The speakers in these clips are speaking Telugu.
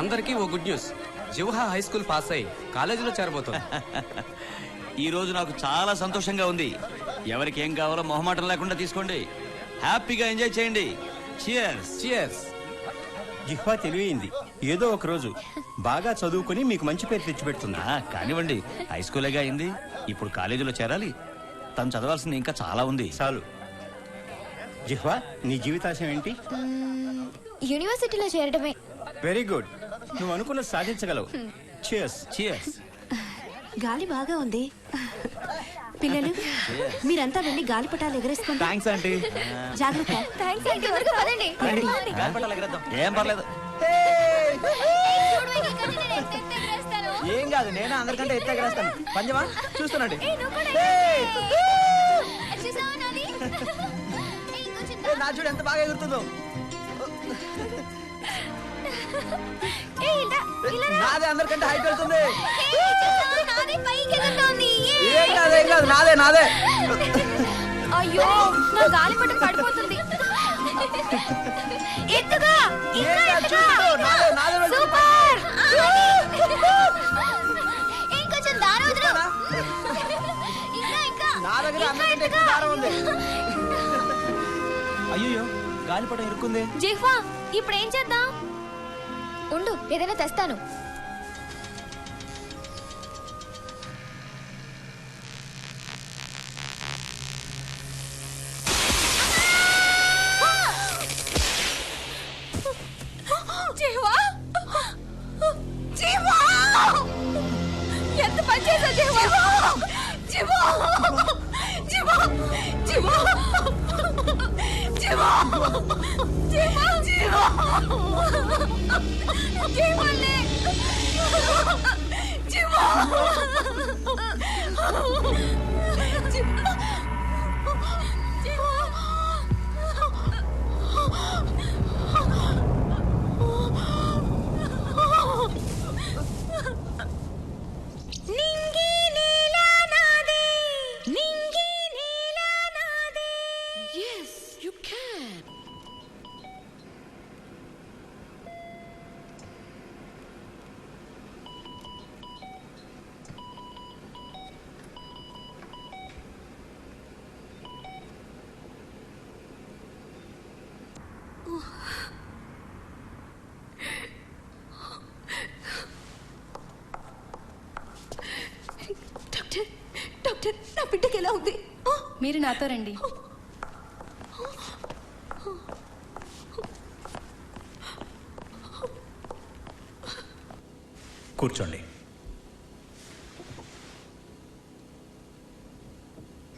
అందరికీ ఓ good news. Jivaha high school pass అయి కాలేజీలో చేరబోతుంది. ఈ రోజు నాకు చాలా సంతోషంగా ఉంది. ఎవరికి ఏం కావాలో మొహమాటం లేకుండా తీసుకోండి. హ్యాపీగా ఎంజాయ్ చేయండి. చియర్స్. చియర్స్. జిహ్వా తెలివైంది. ఏదో ఒక రోజు బాగా చదువుకుని మీకు మంచి పేరు తెచ్చిపెడుతుంది. కానివ్వండి, హై స్కూలేగా అయింది. ఇప్పుడు కాలేజీలో చేరాలి. తను చదవాల్సింది ఇంకా చాలా ఉంది. చాలు. జిహ్వా, నీ జీవితాశయం ఏంటి? యూనివర్సిటీలో చేరడమే. Very good. నువ్వు అనుకున్నది సాధించగలవు. చియర్స్. చియర్స్. గాలి బాగా ఉంది. పిల్లలు, మీరంతా వెళ్ళి గాలిపటాలు ఎగరేసుకోండి. Thanks aunty. జాగ్రత్త. థాంక్స్ అండి. త్వరగా పదండి. ఏం పర్లేదు. ఏం కాదు, నేను అందరికంటే ఎత్తే ఎగరేస్తాను. పంజమా చూస్తున్నాండి. నా చూడు ఎంత బాగా ఎగురుతుందో. నాదే అందరికంటే హైట్ వెళ్తుంది. ఏం కాదు, ఏం కాదు, నాదే నాదే. అయ్యో, నా గాలిపటం పడిపోతుంది. ఎత్తుగా సూపర్. ఇంకొంచెం దారం వదిలు. ఇంకా నా దగ్గర అందరికంటే ఎక్కువ దారం ఉంది. అయ్యో, గాలిపటం ఇరుక్కుంది. జిహ్వా, ఇప్పుడు ఏం చేద్దాం? ఉండు, ఏదైనా తెస్తాను. ఎంత పని చేసా జిహ్వా. జిహ్వా, జిహ్వా, జిహ్వా, జిహ్వా, జిహ్వా, జిహ్వా, జీవలే, జీవా, నింగి నీలా నాదే, నింగి నీలా నాదే. Yes, you can. Doctor, doctor, నా బిడ్డకి ఎలా ఉంది? మీరు నాతో రండి. కూర్చోండి.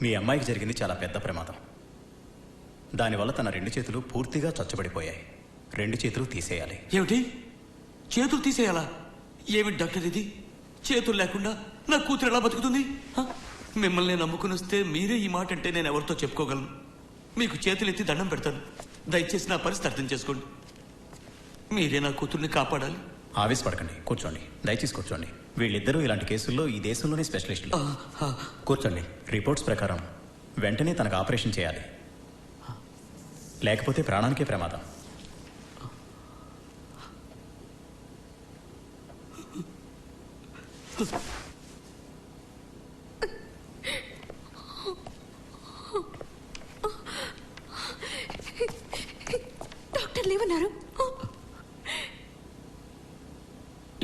మీ అమ్మాయికి జరిగింది చాలా పెద్ద ప్రమాదం. దానివల్ల తన 2 చేతులు పూర్తిగా చచ్చుబడిపోయాయి. 2 చేతులు తీసేయాలి. ఏమిటి? చేతులు తీసేయాలా? ఏమిటి డాక్టర్ ఇది? చేతులు లేకుండా నా కూతురు ఎలా బతుకుతుంది? మిమ్మల్ని నమ్ముకుని వస్తే మీరే ఈ మాట అంటే నేను ఎవరితో చెప్పుకోగలను? మీకు చేతులు ఎత్తి దండం పెడతాను. దయచేసి నా పరిస్థితి అర్థం చేసుకోండి. మీరే నా కూతుర్ని కాపాడాలి. ఆవేశపడకండి, కూర్చోండి. దయచేసి కూర్చోండి. వీళ్ళిద్దరూ ఇలాంటి కేసుల్లో ఈ దేశంలోనే స్పెషలిస్టులు. కూర్చోండి. రిపోర్ట్స్ ప్రకారం వెంటనే తనకు ఆపరేషన్ చేయాలి, లేకపోతే ప్రాణానికే ప్రమాదం. డాక్టర్లు ఏమన్నారు?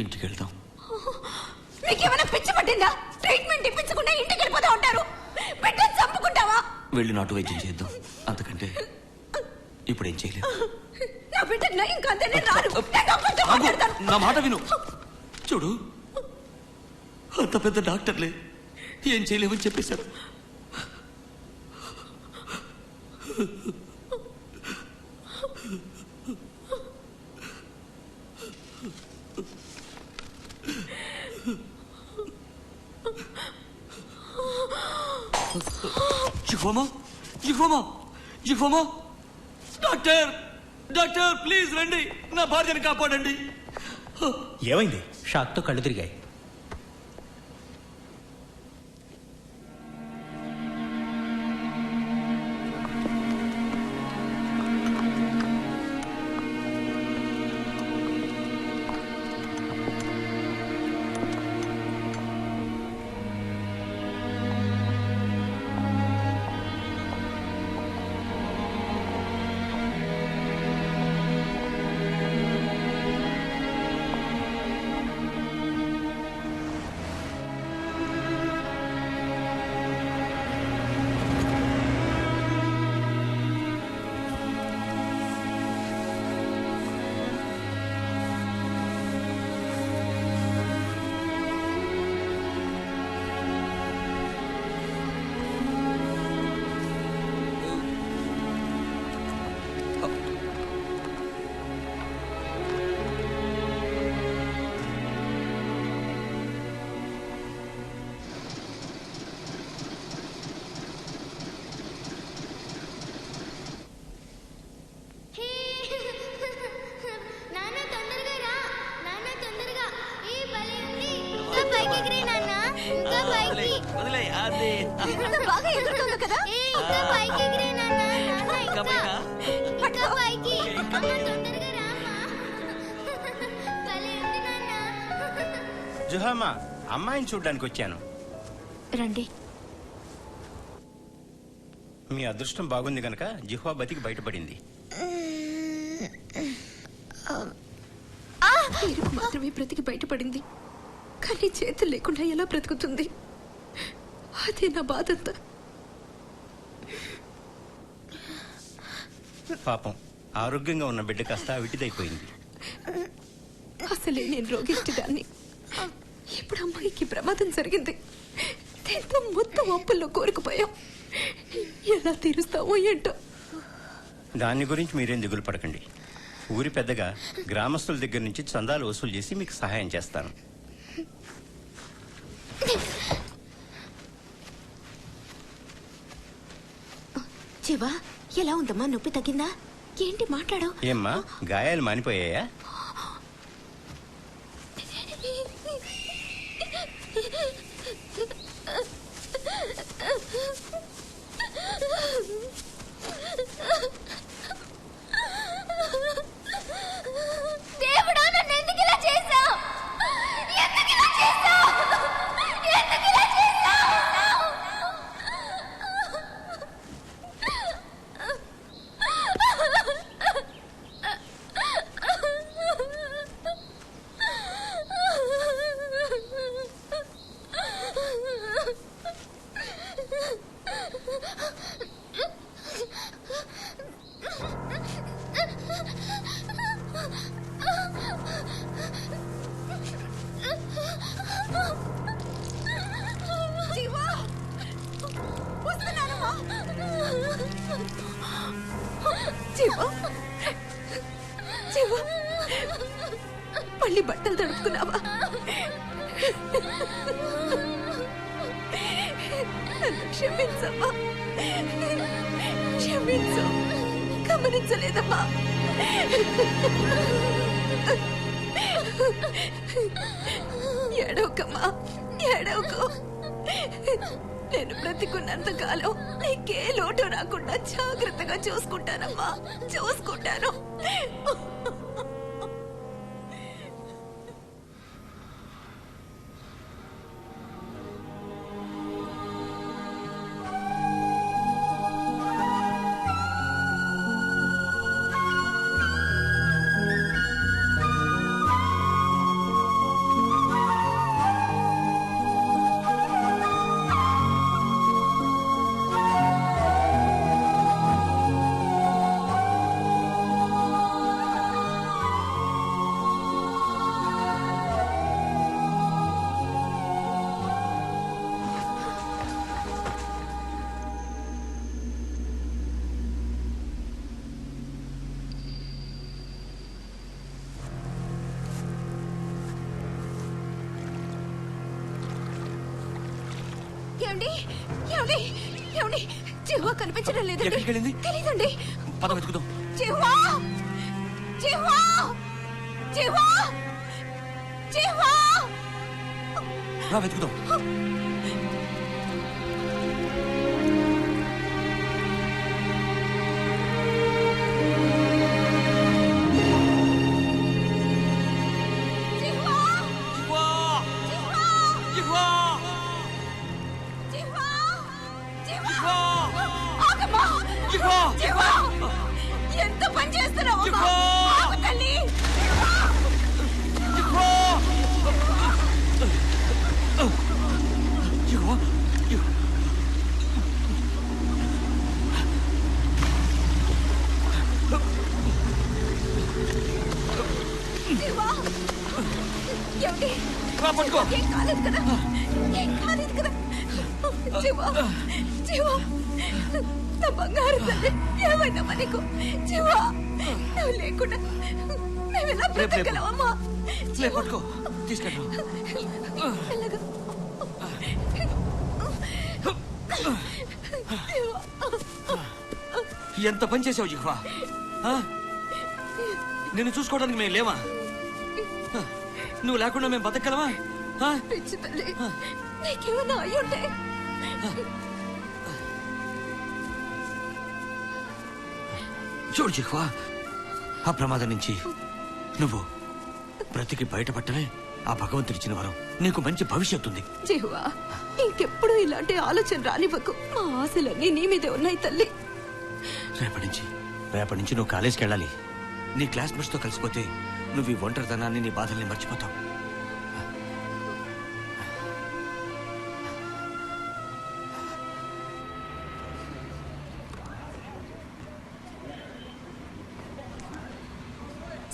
ఇంటికి వెళ్దాం. మీకేమైనా పిచ్చి పట్టిందా? ట్రీట్మెంట్ ఇప్పించకుండా ఇంటికి వెళ్ళిపోతా ఉంటారు. బిడ్డను చంపుకుంటావా? వెళ్ళి నాటు వైద్యం చేద్దాం. అంతకంటే ఇప్పుడు ఏం చేయలేదు. నా బిడ్డ నయం కాదని రాను. నేను డాక్టర్తో మాట్లాడతాను. నా మాట విను. చూడు, అంత పెద్ద డాక్టర్లే ఏం చేయలేమని చెప్పేశారు. జిహ్వమా, జిహ్వమా, జిహ్వమా, డాక్టర్, డాక్టర్ ప్లీజ్ రండి, నా భార్యను కాపాడండి. ఏమైంది? షాక్తో కళ్ళు తిరిగాయి. వదిలేయ్, అదే. ఎంత బాగా ఎగురుతుందో కదా. ఏ, ఇంకా పైకి ఎగిరే నాన్న, నాన్న, ఇంకా పైకా? ఇంకా పైకి. అమ్మ, తొందరగా రా అమ్మ. భలే ఉంది నాన్న. జుహామా, అమ్మాయిని చూడ్డానికి వచ్చాను. రండి. మీ అదృష్టం బాగుంది గనక జిహ్వా బతికి బయటపడింది. పేరుకు మాత్రమే బ్రతికి బయటపడింది, కానీ చేతులు లేకుండా ఎలా బ్రతుకుతుంది? అదే నా బాధంతా. పాపం, ఆరోగ్యంగా ఉన్న బిడ్డ కాస్త విటిదైపోయింది. అసలే నేను రోగిష్టిదాన్ని. ఇప్పుడు అమ్మాయికి ప్రమాదం జరిగింది. దీంతో మొత్తం అప్పుల్లో కోరుకుపోయాం. ఎలా తీరుస్తామో ఏంటో. దాని గురించి మీరేం దిగులు పడకండి. ఊరి పెద్దగా గ్రామస్తుల దగ్గర నుంచి చందాలు వసూలు చేసి మీకు సహాయం చేస్తాను. శివా, ఎలా ఉందమ్మా? నొప్పి తగ్గిందా? ఏంటి మాట్లాడు? ఏమ్మా, గాయాలు మానిపోయాయా? దేవుడా, నన్ను ఎందుకు ఇలా చేశావు? ఎందుకు ఇలా చేశావు? ఎందుకు ఇలా చేశావు? శివా, వస్తున్నానమ్మా. శివా, శివా, మళ్ళీ బట్టలు తడుపుకున్నావా? నన్ను క్షమించమ్మా, క్షమించు. గమనించలేదమ్మా. ఏడవకమ్మా, ఏడవకు. నేను బ్రతికున్నంత కాలం నీకే లోటు రాకుండా జాగ్రత్తగా చూసుకుంటానమ్మా, చూసుకుంటాను. ఏమండి, ఏమండి, ఏమండి, జిహ్వా కనిపించడం లేదండి. ఎక్కడికి వెళ్ళింది? తెలీదండి. పద వెతుకుదాం. జిహ్వా, జిహ్వా, జిహ్వా, జిహ్వా. రా వెతుకుదాం. జిహ్వా, జిహ్వా! జిహ్వా, జిహ్వా! జిహ్వా, జిహ్వా. జిహ్వా! ఆగమ్మా. జిహ్వా! జిహ్వా, ఎంత పని చేస్తున్నావు? జిహ్వా! ఆగు తల్లి. జిహ్వా! జిహ్వా! జిహ్వా, ఏమండి? రా పట్టుకో. ఏం కాలేదు కదా? ఏం కాలేదు కదా? జిహ్వా, జిహ్వా, నా బంగారు తల్లి, ఏమైందమ్మా నీకు? జిహ్వా, నువ్వు లేకుండా మేము ఎలా బ్రతకగలమమ్మా? లే పట్టుకో, తీసుకెళ్ళు. మెల్లగా. ఎంత పని చేసావు జిహ్వా? ఆ? నిన్ను చూసుకోవడానికి మేము లేవా? నువ్వు లేకుండా మేము బతకగలమా? ఆ? పిచ్చి తల్లి, నీకేమన్నా అయ్యుంటే చూడు జిహ్వా, ఆ ప్రమాదం నుంచి నువ్వు బ్రతికి బయటపడటమే ఆ భగవంతుడిచ్చిన వరం. నీకు మంచి భవిష్యత్తు ఉంది. జీవా, ఇంకెప్పుడు ఇలాంటి ఆలోచన రానివ్వకు. మా ఆశలన్నీ నీ మీదే ఉన్నాయి తల్లి. రేపటి నుంచి నువ్వు కాలేజీకి వెళ్ళాలి. నీ క్లాస్మేట్స్ తో కలిసిపోతే నువ్వు ఈ ఒంటరితనాన్ని, నీ బాధల్ని మర్చిపోతావు.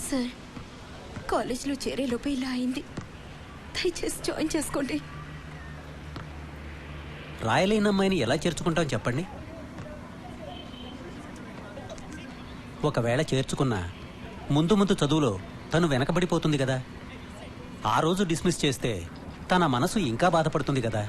సార్, కాలేజీలో చేరేలోపు ఇలా అయింది. దయచేసి జాయిన్ చేసుకోండి. రాయలేని అమ్మాయిని ఎలా చేర్చుకుంటాం చెప్పండి. ఒకవేళ చేర్చుకున్నా ముందు ముందు చదువులో తను వెనకబడిపోతుంది కదా. ఆ రోజు డిస్మిస్ చేస్తే తన మనసు ఇంకా బాధపడుతుంది కదా.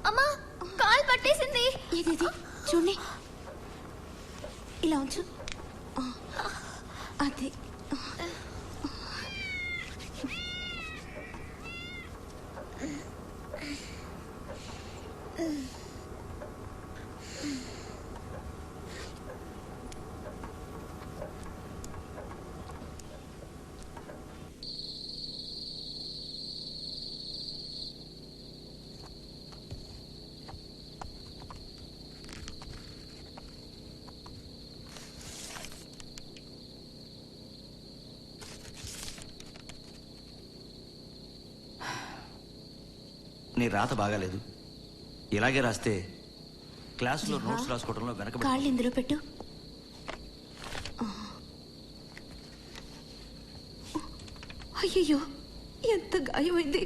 అమ్మా, కాలు పట్టేసింది. ఏది చూడండి, ఇలా ఉంచు. అది నీ రాత బాగాలేదు. ఇలాగే రాస్తే క్లాసులో నోట్స్ రాసుకోవడంలో వెనకబడి. కాళ్ళు ఇందులో పెట్టు. అయ్యయ్యో, ఎంత గాయమైంది.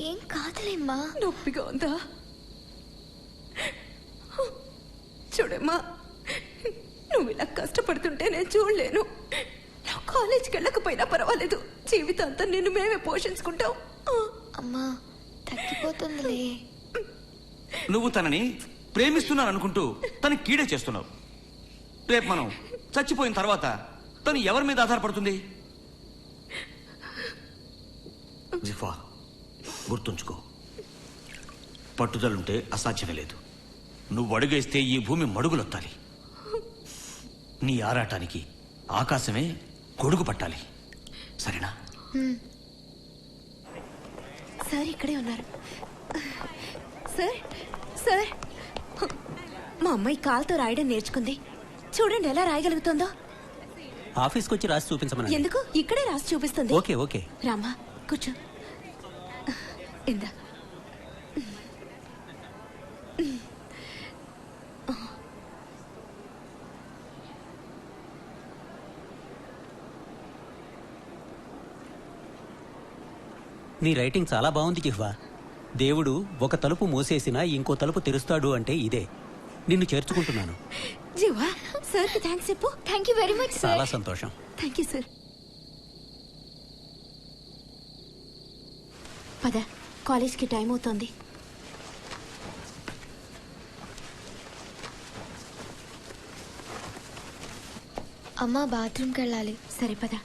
ఏం కాదులేమ్మా. నొప్పిగా ఉందా? చూడమ్మా, నువ్వు ఇలా కష్టపడుతుంటే నేను చూడలేను. నువ్వు కాలేజీకి వెళ్ళకపోయినా పర్వాలేదు, జీవితాంతం నిన్ను మేమే పోషించుకుంటాం. అమ్మా, తగ్గిపోతుందిలే. నువ్వు తనని ప్రేమిస్తున్నాను అనుకుంటూ తను కీడే చేస్తున్నావు. రేపు మనం చచ్చిపోయిన తర్వాత తను ఎవరి మీద ఆధారపడుతుంది? జిఫా, గుర్తుంచుకో, పట్టుదలుంటే అసాధ్యమే లేదు. నువ్వు అడుగేస్తే ఈ భూమి మడుగులొత్తాలి. నీ ఆరాటానికి ఆకాశమే గొడుగు పట్టాలి. సరేనా? సార్ ఇక్కడే ఉన్నారు. సార్, సార్, మా అమ్మాయి కాలుతో రాయడం నేర్చుకుంది. చూడండి ఎలా రాయగలుగుతుందో. ఆఫీస్కి వచ్చి రాసి చూపించమని. ఎందుకు? ఇక్కడే రాసి చూపిస్తుంది. Okay okay. రామ్మా, కూర్చో. ఇందా. నీ రైటింగ్ చాలా బాగుంది జిహ్వా. దేవుడు ఒక తలుపు మూసేసినా ఇంకో తలుపు తెరుస్తాడు అంటే ఇదే. నిన్ను చేర్చుకుంటున్నాను. జీవా, సార్కి థ్యాంక్స్ చెప్పు. Thank you very much sir. చాలా సంతోషం. Thank you sir. పద, కాలేజ్కి టైం అవుతోంది. అమ్మా, బాత్రూమ్కి వెళ్ళాలి. సరే పద.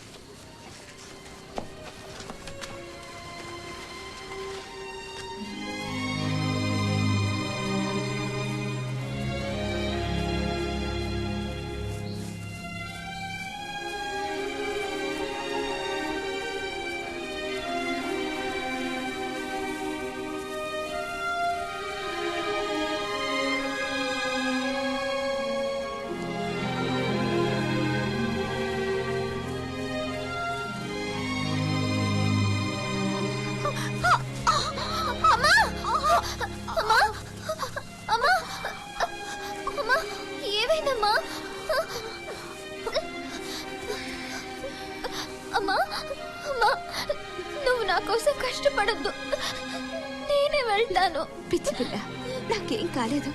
ఏమైందమ్మా? అమ్మా, అమ్మా, నువ్వు నా కోసం కష్టపడద్దు, నేనే వెళ్తాను. పిచ్చి పిల్ల, నాకేం కాలేదు.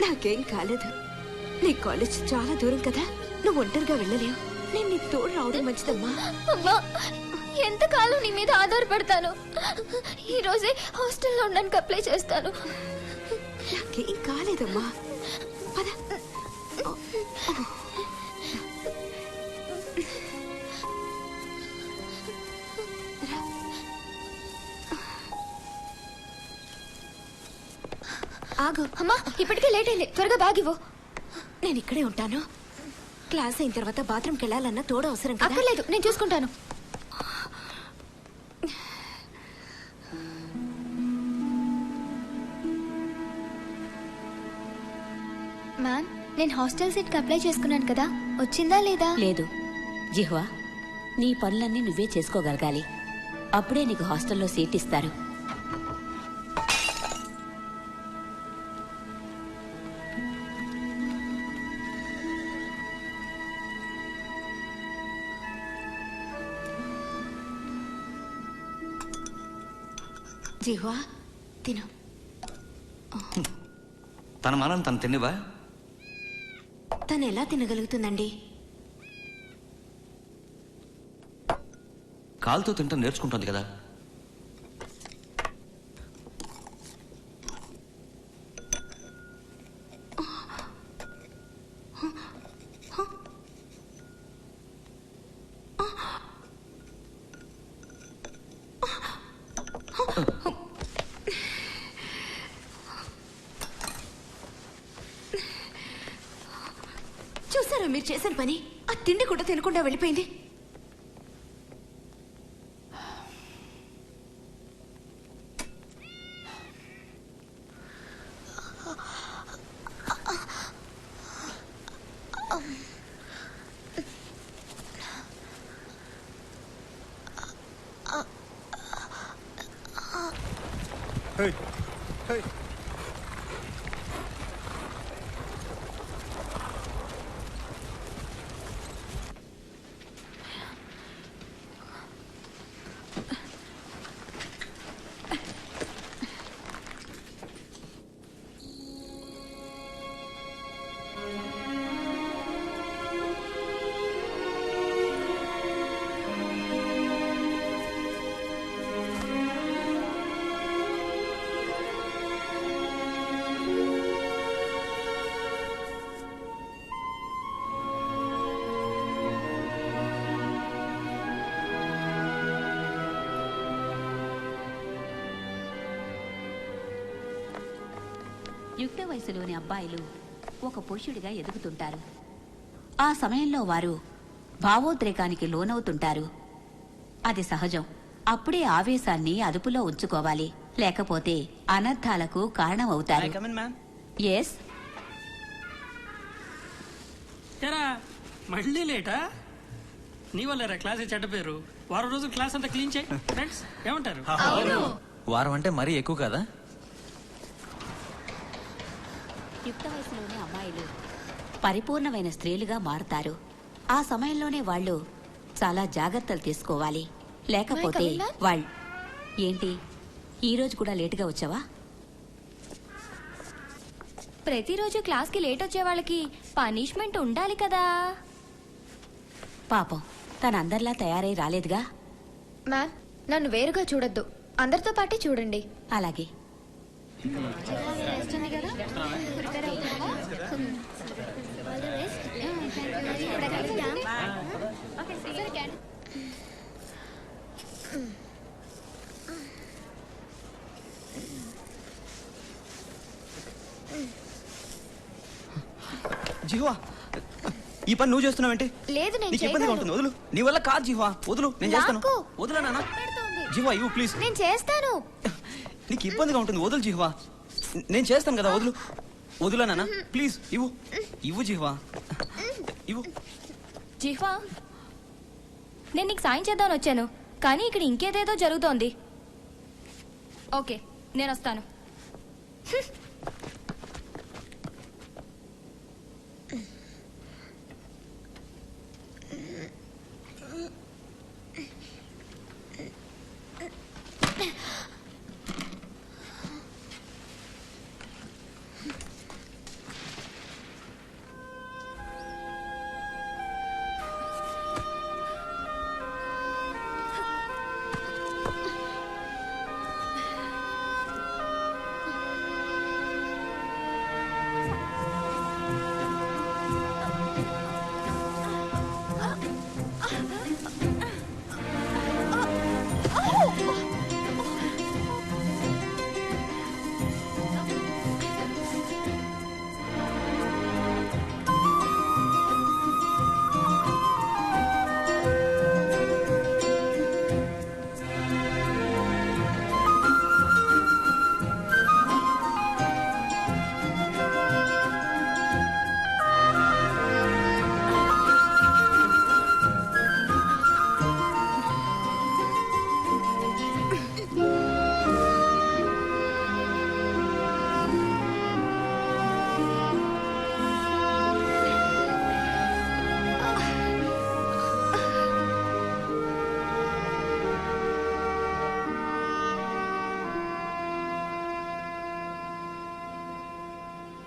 నాకేం కాలేదు. నీ కాలేజ్ చాలా దూరం కదా, నువ్వు ఒంటరిగా వెళ్ళలేవు. నేను నీ తోడు రావడం మంచిదమ్మా. అమ్మా, ఎంతకాలం నీ మీద ఆధారపడతాను? ఈ రోజే హాస్టల్లో ఉండడానికి అప్లై చేస్తాను. నాకేం కాలేదమ్మా. పద. ఆగు అమ్మా, ఇప్పటికే లేట్ అయింది. త్వరగా బ్యాగ్ ఇవ్వు. నేను ఇక్కడే ఉంటాను. క్లాస్ అయిన తర్వాత బాత్రూమ్కి వెళ్ళాలన్నా తోడు అవసరం కదా. అక్కర్లేదు, నేను చూసుకుంటాను. మ్యామ్, నేను హాస్టల్ సీట్కి అప్లై చేసుకున్నాను కదా, వచ్చిందా లేదా? లేదు జిహ్వా, నీ పనులన్నీ నువ్వే చేసుకోగలగాలి. అప్పుడే నీకు హాస్టల్లో సీట్ ఇస్తారు. జీవా, తిను. తన మనం తను తినేవా? తను ఎలా తినగలుగుతుందండి? కాలుతో తింటా నేర్చుకుంటుంది కదా. చూసారా మీరు చేసిన పని? ఆ తిండి కూడా తినకుండా వెళ్ళిపోయింది. యుక్త వయసులోని అబ్బాయిలు ఒక పురుషుడిగా ఎదుగుతుంటారు. ఆ సమయంలో వారు భావోద్రేకానికి లోనవుతుంటారు. అది సహజం. అప్పుడే ఆవేశాన్ని అదుపులో ఉంచుకోవాలి, లేకపోతే అనర్థాలకు కారణమవుతారు. ఎస్, తెరా మళ్ళీ లేటా? నీ వల్ల క్లాస్ చెడ్డ పేరు. వారం రోజులు క్లాస్ అంతా క్లీన్ చేయి. ఫ్రెండ్స్ ఏమంటారు? వారం అంటే మరీ ఎక్కువ కదా? యుక్త వయసులోని అమ్మాయిలు పరిపూర్ణమైన స్త్రీలుగా మారుతారు. ఆ సమయంలోనే వాళ్ళు చాలా జాగ్రత్తలు తీసుకోవాలి, లేకపోతే వాళ్ళు... ఏంటి ఈ రోజు కూడా లేటుగా వచ్చావా? ప్రతిరోజు క్లాస్కి లేట్ వచ్చే వాళ్ళకి పనిష్మెంట్ ఉండాలి కదా. పాపం, తను అందరిలా తయారై రాలేదుగా. మ్యామ్, నన్ను వేరుగా చూడొద్దు, అందరితో పాటే చూడండి. అలాగే. జిహ్వా, ఈ పని నువ్వు చేస్తున్నావేంటి? లేదు, నేను నీకు ఇబ్బందిగా ఉంటుంది. వదులు. నీ వల్ల కాదు జిహ్వా, వదులు. నేను చేస్తాను. వదులా నాన్న. జిహ్వా ఇవ్వు ప్లీజ్. నేను చేస్తాను. నీకు ఇబ్బందిగా ఉంటుంది. వదులు జిహ్వా, నేను చేస్తాను కదా. వదులు. వదులా నాన్న ప్లీజ్. ఇవ్వు ఇవ్వు జిహ్వా, ఇవ్వు. జిహ్వా, నేను నీకు సాయం చేద్దామని వచ్చాను, కానీ ఇక్కడ ఇంకేదేదో జరుగుతోంది. ఓకే, నేను వస్తాను.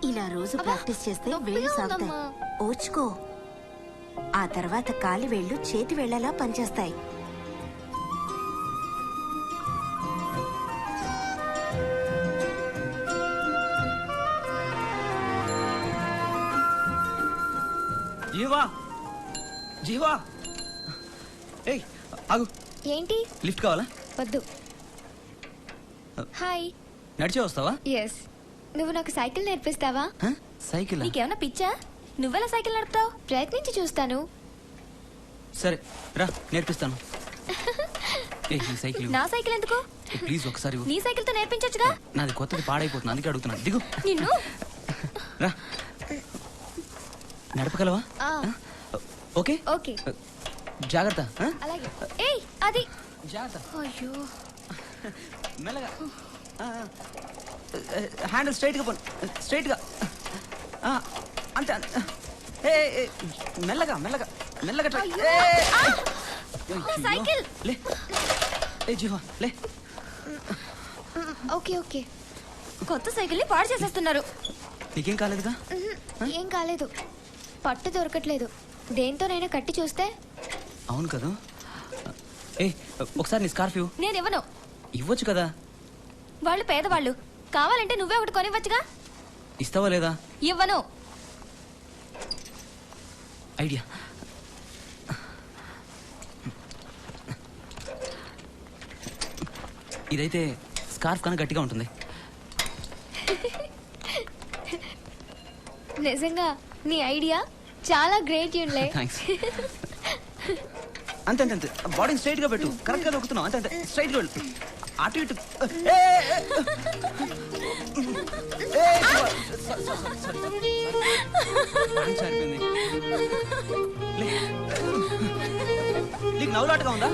ఇలా రోజు ప్రాక్టీస్ చేస్తే నొప్పిగా వేళ్ళు సాగుతాయి. ఉందమ్మా. ఓర్చుకో. ఆ తర్వాత కాలి వేళ్ళు చేతి వేళ్లలా పనిచేస్తాయి. జీవా జీవా ఏయ్ ఆగు. ఏంటి? లిఫ్ట్ కావాలా? వద్దు. హాయ్. నడిచే వస్తావా? ఎస్. నువ్వు నాకు సైకిల్ నేర్పిస్తావా? సైకిల్? నీకేమన్నా పిచ్చా? నువ్వెలా సైకిల్ నడుపుతావు? ప్రయత్నించి చూస్తాను. సరే రా నేర్పిస్తాను. ఏ ఈ సైకిల్ నా సైకిల్ ఎందుకు? ప్లీజ్ ఒకసారి ఇవ్వు. నీ సైకిల్ తో నేర్పించొచ్చుగా. నాది కొత్తది పాడైపోతుంది అందుకే అడుగుతున్నాను. దిగు. నిన్ను రా నడపగలవా? ఆ, ఓకే ఓకే. జాగ్రత్త. అలాగే. ఏయ్ అది. జాగ్రత్త. అయ్యో. మెల్లగా. హ్యాండిల్ స్ట్రైట్గా పో. స్ట్రైట్గా. అంతే అంతే. ఏ మెల్లగా మెల్లగా మెల్లగా ట్రై. అయ్యో. సైకిల్. లే ఏ జీవా లే. Okay okay. కొత్త సైకిల్ ని పాడు చేసేస్తున్నారు. నీకేం కాలేదుగా? ఏం కాలేదు. పట్టు దొరకట్లేదు. దేంతోనైనా కట్టి చూస్తే. అవును కదా. ఏ ఒకసారి నీ స్కార్ఫ్ ఇవ్వు. నేను ఇవ్వను. ఇవ్వచ్చు కదా. వాళ్ళు పేదవాళ్ళు. కావాలంటే నువ్వే ఒకటి కొనివ్వచ్చుగా. ఇస్తావా లేదా? ఇవ్వను. ఐడియా. ఇదైతే స్కార్ఫ్ కన్నా గట్టిగా ఉంటుంది. నిజంగా నీ ఐడియా చాలా గ్రేట్ యూన్లే. థ్యాంక్స్. అంతే అంతే అంతే. బాడీని స్ట్రైట్ గా పెట్టు. కరెక్ట్ గా దొక్కుతున్నావు. అంతే అంతే. స్ట్రైట్ గా వెళ్ళు. అటు ఇటు. సరిపోయింది. నీకు నవ్వులాటగా ఉందా?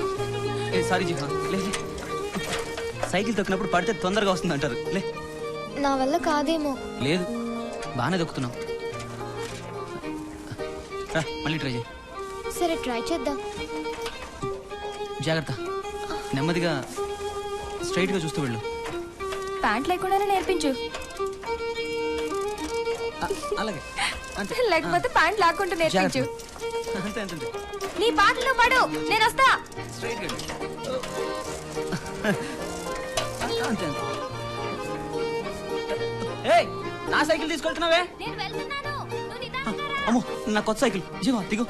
ఏ సారీ జీవా లే. సైకిల్ తొక్కినప్పుడు పడితే తొందరగా వస్తుంది అంటారు. లే. నా వల్ల కాదేమో. లేదు బాగానే దొక్కుతున్నావు. రా మళ్ళీ ట్రై చేయి. సరే ట్రై చేద్దాం. జాగ్రత్త. నెమ్మదిగా స్ట్రైట్ గా చూస్తూ వెళ్ళు. ప్యాంట్ లేకుండానే నేర్పించు. అలాగే అంతే. లేకపోతే ప్యాంట్ లాక్కుంటూ నేర్పించు. అంతే అంతే అంతే. నీ పాటలో పడు. నేను వస్తా. స్ట్రైట్ గా వెళ్ళు. అంతే అంతే. ఏయ్ నా సైకిల్ తీసుకెళ్తున్నావే? నేను వెళ్తున్నాను. నువ్వు నిదానంగా రా. అమ్మో నా కొత్త సైకిల్. జీవా దిగు.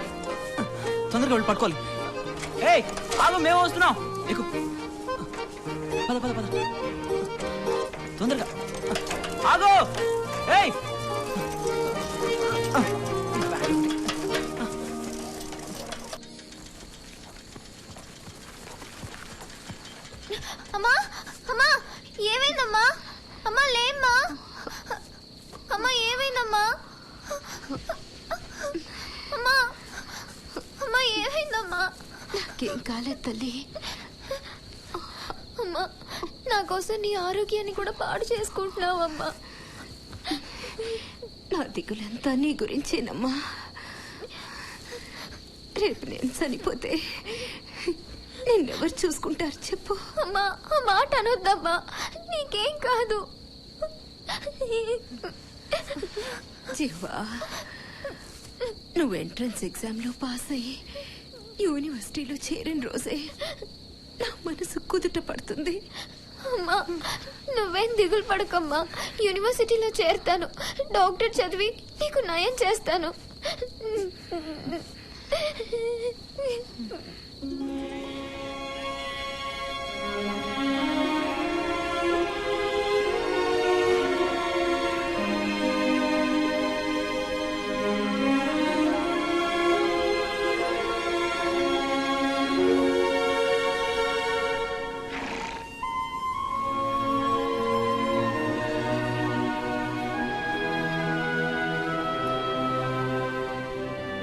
తొందరగా వెళ్ళి పట్టుకోవాలి. ఏయ్ ఆగు మేము వస్తున్నాం. ఎక్కు. పద పద పద తొందరగా ఆగు. ఏయ్ అమ్మా అమ్మా ఏమైందమ్మా? అమ్మా లేమ్మా. అమ్మా ఏమైందమ్మా? అమ్మా అమ్మా ఏమైందమ్మా? నాకేం కాలేదు తల్లి. అమ్మా నా కోసం నీ ఆరోగ్యాన్ని కూడా పాడు చేసుకుంటున్నావమ్మా. నా దిగులంతా నీ గురించేనమ్మా. రేపు నేను చనిపోతే నిన్నెవరు చూసుకుంటారు చెప్పు? అమ్మా ఆ మాట అనొద్దమ్మా. నీకేం కాదు. జీవా, నువ్వు ఎంట్రన్స్ ఎగ్జామ్లో పాస్ అయ్యి యూనివర్సిటీలో చేరిన రోజే నా మనసు కుదుట పడుతుంది. అమ్మా నువ్వేం దిగులు పడకమ్మా. యూనివర్సిటీలో చేరుతాను. డాక్టర్ చదివి నీకు నయం చేస్తాను.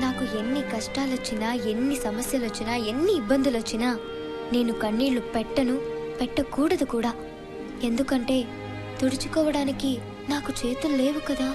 నాకు ఎన్ని కష్టాలొచ్చినా, ఎన్ని సమస్యలొచ్చినా, ఎన్ని ఇబ్బందులొచ్చినా నేను కన్నీళ్లు పెట్టను, పెట్టకూడదు కూడా. ఎందుకంటే తుడుచుకోవడానికి నాకు చేతులు లేవు కదా.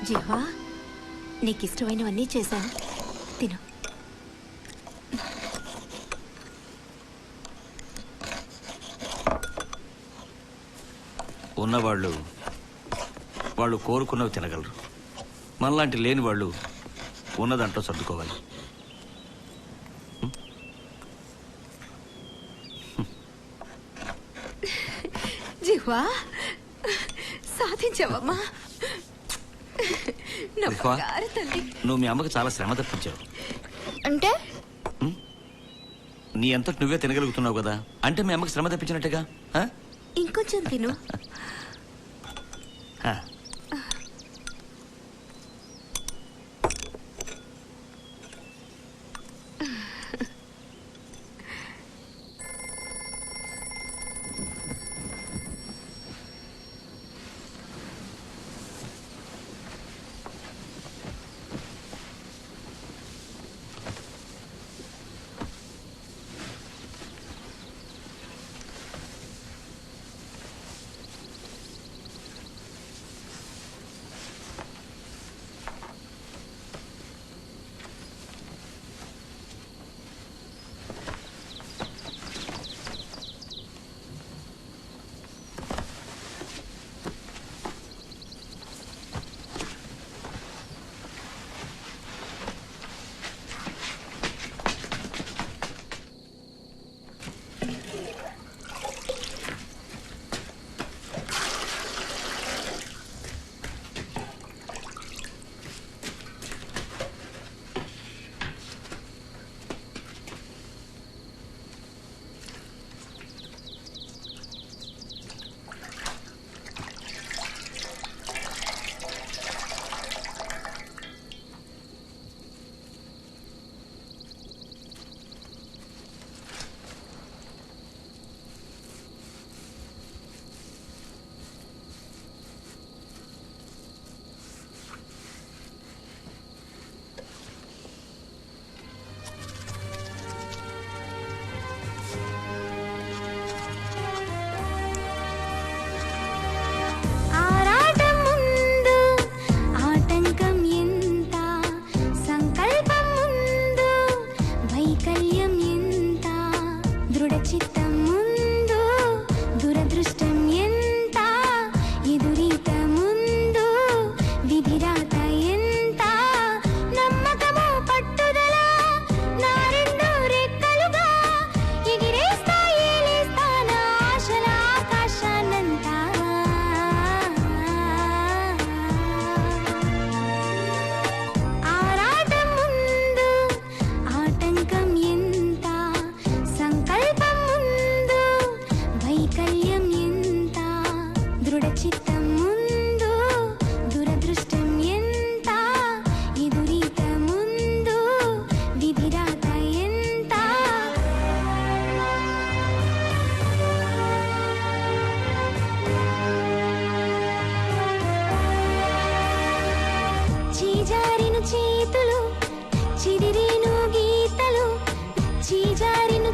జిహ్వా నీకు ఇష్టమైనవన్నీ చేశాను, తిను. ఉన్నవాళ్ళు వాళ్ళు కోరుకున్నవి తినగలరు. మనలాంటి లేని వాళ్ళు ఉన్న దాంట్లో సర్దుకోవాలి. జిహ్వా సాధించావమ్మా. నా జిహ్వా, బంగారు తల్లి. నువ్వు మీ అమ్మకి చాలా శ్రమ తప్పించావు. అంటే నీ అంతటి నువ్వే తినగలుగుతున్నావు కదా, అంటే మీ అమ్మకి శ్రమ తప్పించినట్టుగా. ఆ? ఇంకొంచెం తిను. ఆ.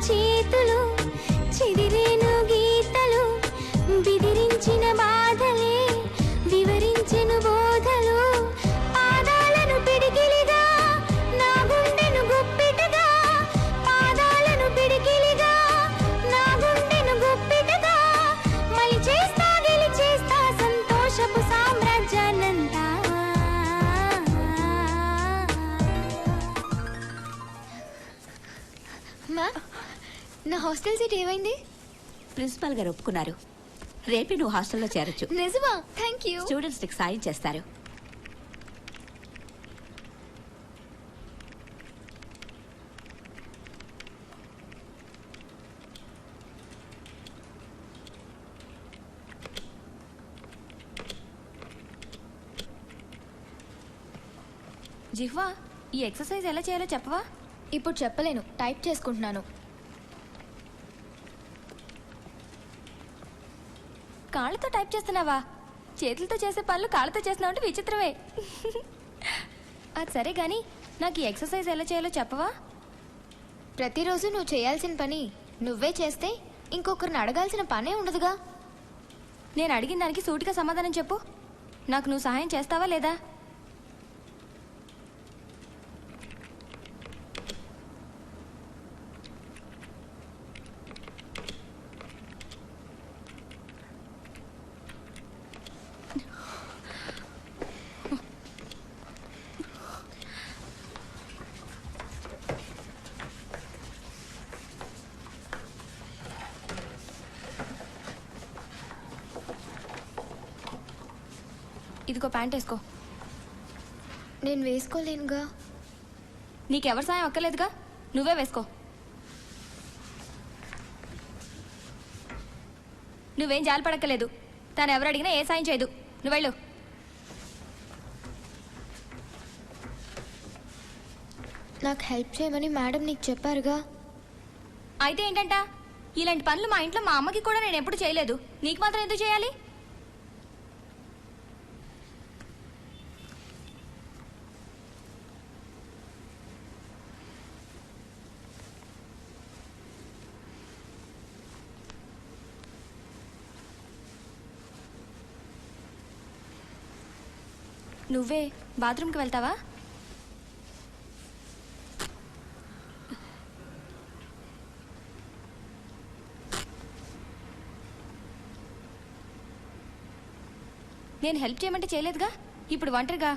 చేతులు చిదిరేను గీతలు బిదిరించిన బాధలే వివరించెను బోధలు పాదాలను పిడికిలిగా నా గుండెను గుప్పిటగా పాదాలను పిడికిలిగా నా గుండెను గుప్పిటగా మలి చేస్తా గెలిచేస్తా సంతోషపు సామ్రాజ్యానంతా నా హాస్టల్ సీట్ ఏమైంది? ప్రిన్సిపాల్ గారు ఒప్పుకున్నారు. రేపే నువ్వు హాస్టల్లో చేరొచ్చు. నిజమా? Thank you. స్టూడెంట్స్ నీకు సాయం చేస్తారు. జిహ్వా, ఈ ఎక్సర్సైజ్ ఎలా చేయాలో చెప్పవా? ఇప్పుడు చెప్పలేను, టైప్ చేసుకుంటున్నాను. కాళ్ళతో టైప్ చేస్తున్నావా? చేతులతో చేసే పనులు కాళ్ళతో చేస్తున్నావు అంటే విచిత్రమే. అది సరే కానీ నాకు ఈ ఎక్సర్సైజ్ ఎలా చేయాలో చెప్పవా? ప్రతిరోజు నువ్వు చేయాల్సిన పని నువ్వే చేస్తే ఇంకొకరిని అడగాల్సిన పనే ఉండదుగా. నేను అడిగిన దానికి సూటిగా సమాధానం చెప్పు. నాకు నువ్వు సహాయం చేస్తావా లేదా? ఇదిగో ప్యాంట్ వేసుకో. నేను వేసుకోలేనుగా. నీకెవరి సాయం అక్కర్లేదుగా, నువ్వే వేసుకో. నువ్వేం జాలి పడక్కలేదు. తను ఎవరు అడిగినా ఏ సాయం చేయదు. నువ్వు వెళ్ళు. నాకు హెల్ప్ చేయమని మేడం నీకు చెప్పారుగా. అయితే ఏంటంట? ఇలాంటి పనులు మా ఇంట్లో మా అమ్మకి కూడా నేను ఎప్పుడు చేయలేదు. నీకు మాత్రం ఎందుకు చేయాలి? నువ్వే బాత్రూమ్కి వెళ్తావా? నేను హెల్ప్ చేయమంటే చేయలేదుగా. ఇప్పుడు ఒంటరిగా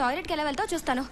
టాయిలెట్కి ఎలా వెళ్తావో చూస్తాను.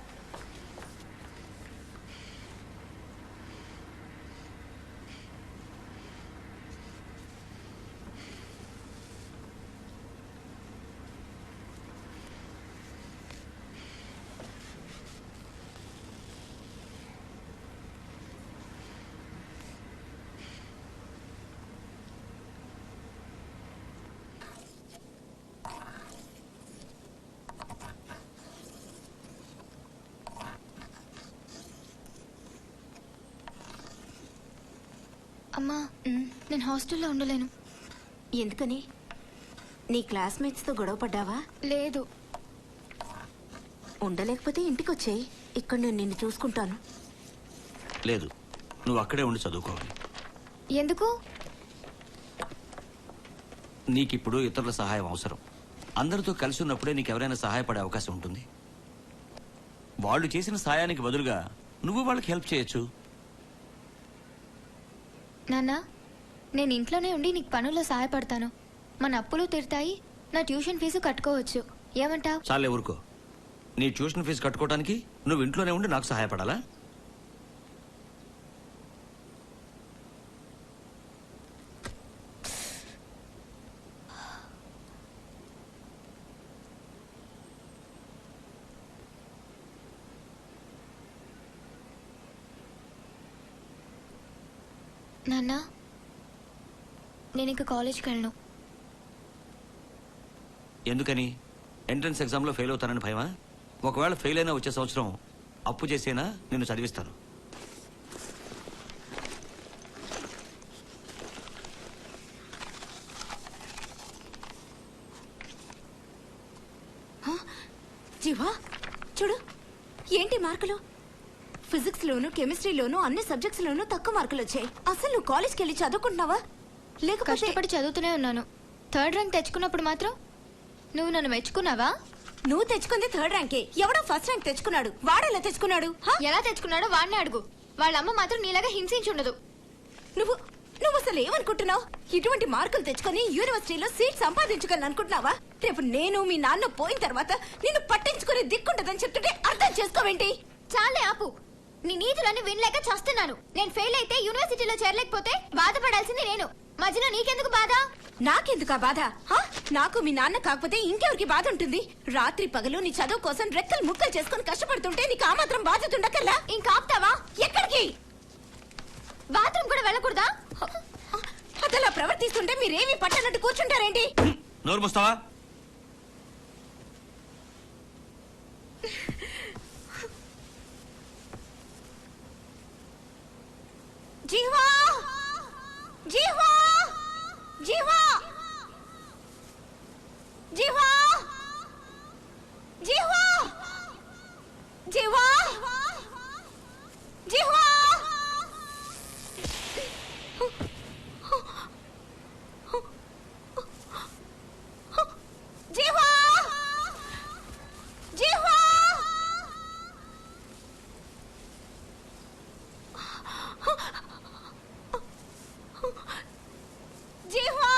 అమ్మా, నేను హాస్టల్లో ఉండలేను. ఎందుకని? నీ క్లాస్మేట్స్తో గొడవ పడ్డావా? లేదు. ఉండలేకపోతే ఇంటికి వచ్చేయి. ఇక్కడ నేను నిన్ను చూసుకుంటాను. లేదు, నువ్వు అక్కడే ఉండి చదువుకోవాలి. ఎందుకు? నీకిప్పుడు ఇతరుల సహాయం అవసరం. అందరితో కలిసి ఉన్నప్పుడే నీకు ఎవరైనా సహాయపడే అవకాశం ఉంటుంది. వాళ్ళు చేసిన సహాయానికి బదులుగా నువ్వు వాళ్ళకి హెల్ప్ చేయొచ్చు. నాన్న, నేను ఇంట్లోనే ఉండి నీకు పనుల్లో సహాయపడతాను. మన అప్పులు తీరుతాయి, నా ట్యూషన్ ఫీజు కట్టుకోవచ్చు. ఏమంటావ్? చాలే ఊరుకో. నీ ట్యూషన్ ఫీజు కట్టుకోవడానికి నువ్వు ఇంట్లోనే ఉండి నాకు సహాయపడాలా? నాన్న, నేను ఇంకా కాలేజ్కి వెళ్ళను. ఎందుకని? ఎంట్రన్స్ ఎగ్జామ్లో ఫెయిల్ అవుతానని భయమా? ఒకవేళ ఫెయిల్ అయినా వచ్చే సంవత్సరం అప్పు చేసేనా నిన్ను చదివిస్తాను. జీవా, చూడు ఏంటి మార్కులు. ఫిజిక్స్ లోను, కెమిస్ట్రీలోను, అన్ని సబ్జెక్ట్స్ లోను తక్కువ మార్కులు వచ్చాయి. అసలు నువ్వు కాలేజ్కి వెళ్ళి చదువుకుంటున్నావా? లేకపోతే కష్టపడి చదువుతూనే ఉన్నాను. 3rd ర్యాంక్ తెచ్చుకున్నప్పుడు మాత్రం నువ్వు నన్ను మెచ్చుకున్నావా? నువ్వు తెచ్చుకుంది 3rd ర్యాంకే. ఎవడో 1st ర్యాంక్ తెచ్చుకున్నాడు. వాడెలా తెచ్చుకున్నాడు? ఎలా తెచ్చుకున్నాడో వాడిని అడుగు. వాళ్ళ అమ్మ మాత్రం నీలాగా హింసించుండదు. నువ్వు నువ్వు అసలు ఏమనుకుంటున్నావు? ఇటువంటి మార్కులు తెచ్చుకొని యూనివర్సిటీలో సీట్ సంపాదించుకోవాలని అనుకుంటున్నావా? రేపు నేను మీ నాన్న పోయిన తర్వాత నిన్ను పట్టించుకునే దిక్కుంటదని చెప్తుంటే అర్థం చేసుకోవేంటి? చాలే ఆపు. నీ నీతులన్నీ వినలేక చేస్తున్నాను. నేను ఫెయిల్ అయితే యూనివర్సిటీలో చేరలేకపోతే బాధపడాల్సింది నేను. మధ్యలో నీకెందుకు బాధ? నాకెందుకా బాధ? నాకు మీ నాన్న కాకపోతే ఇంకెవరికి బాధ ఉంటుంది? రాత్రి పగలు నీ చదువు కోసం రెక్కలు ముక్కలు చేసుకుని కష్టపడుతుంటే నీకు ఆ మాత్రం బాధ్యత ఉండకల్లా? ఇంకా ఆపుతావా? ఎక్కడికి? బాత్రూమ్ కూడా వెళ్ళకూడదా? అదలా ప్రవర్తిస్తుంటే మీరేమి పట్టనట్టు కూర్చుంటారేంటి? నోరు మూస్తావా? జీవా, జీవా, జీవా, జీవా, జీవా, జీవా, జీవా. జీవా, జీవా. జీవా.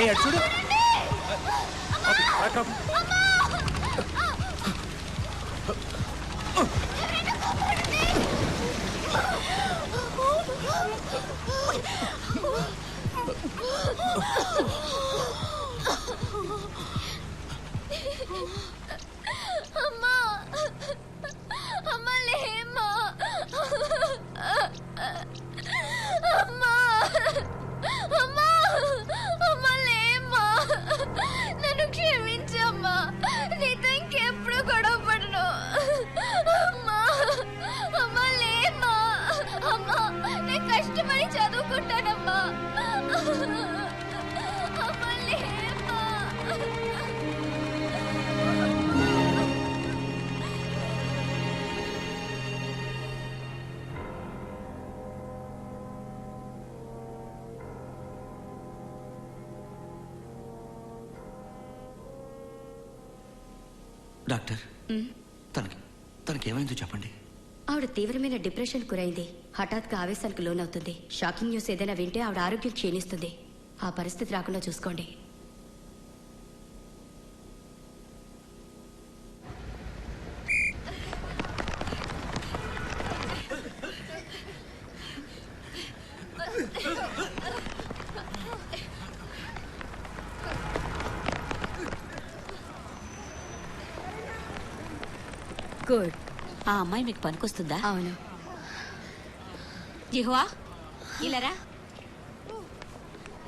ఏ అటు చూడు. అమ్మా అమ్మా లేమ్మా అమ్మా అమ్మా అమ్మా లేమ్మా నన్ను క్షమించమ్మా నీతో ఇంకెప్పుడు గొడవ పడను అమ్మా అమ్మా లేమ్మా అమ్మా నేను కష్టపడి చదువుకుంటానమ్మా అమ్మా లేమ్మా డాక్టర్ తనకేమైందో చెప్పండి. ఆవిడ తీవ్రమైన డిప్రెషన్ గురైంది. హఠాత్గా ఆవేశాలకు లోనవుతుంది. షాకింగ్ న్యూస్ ఏదైనా వింటే ఆవిడ ఆరోగ్యం క్షీణిస్తుంది. ఆ పరిస్థితి రాకుండా చూసుకోండి. గుడ్. ఆ అమ్మాయి మీకు పనికొస్తుందా? అవును. జిహ్వా ఇలారా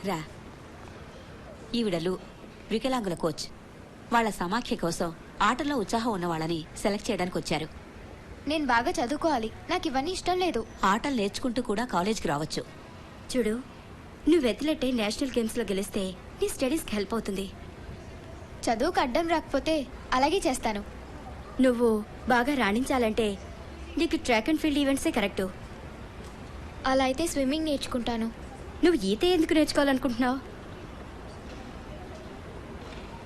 రా. ఈవిడలు వికలాంగుల కోచ్. వాళ్ళ సమాఖ్య కోసం ఆటల్లో ఉత్సాహం ఉన్న వాళ్ళని సెలెక్ట్ చేయడానికి వచ్చారు. నేను బాగా చదువుకోవాలి. నాకు ఇవన్నీ ఇష్టం లేదు. ఆటలు నేర్చుకుంటూ కూడా కాలేజ్కి రావచ్చు. చూడు, నువ్వు ఎత్తులెట్టే నేషనల్ గేమ్స్లో గెలిస్తే నీ స్టడీస్కి హెల్ప్ అవుతుంది. చదువుకు అడ్డం రాకపోతే అలాగే చేస్తాను. నువ్వు బాగా రాణించాలంటే నీకు ట్రాక్ అండ్ ఫీల్డ్ ఈవెంట్సే కరెక్టు. అలా అయితే స్విమ్మింగ్ నేర్చుకుంటాను. నువ్వు ఈత ఎందుకు నేర్చుకోవాలనుకుంటున్నావు?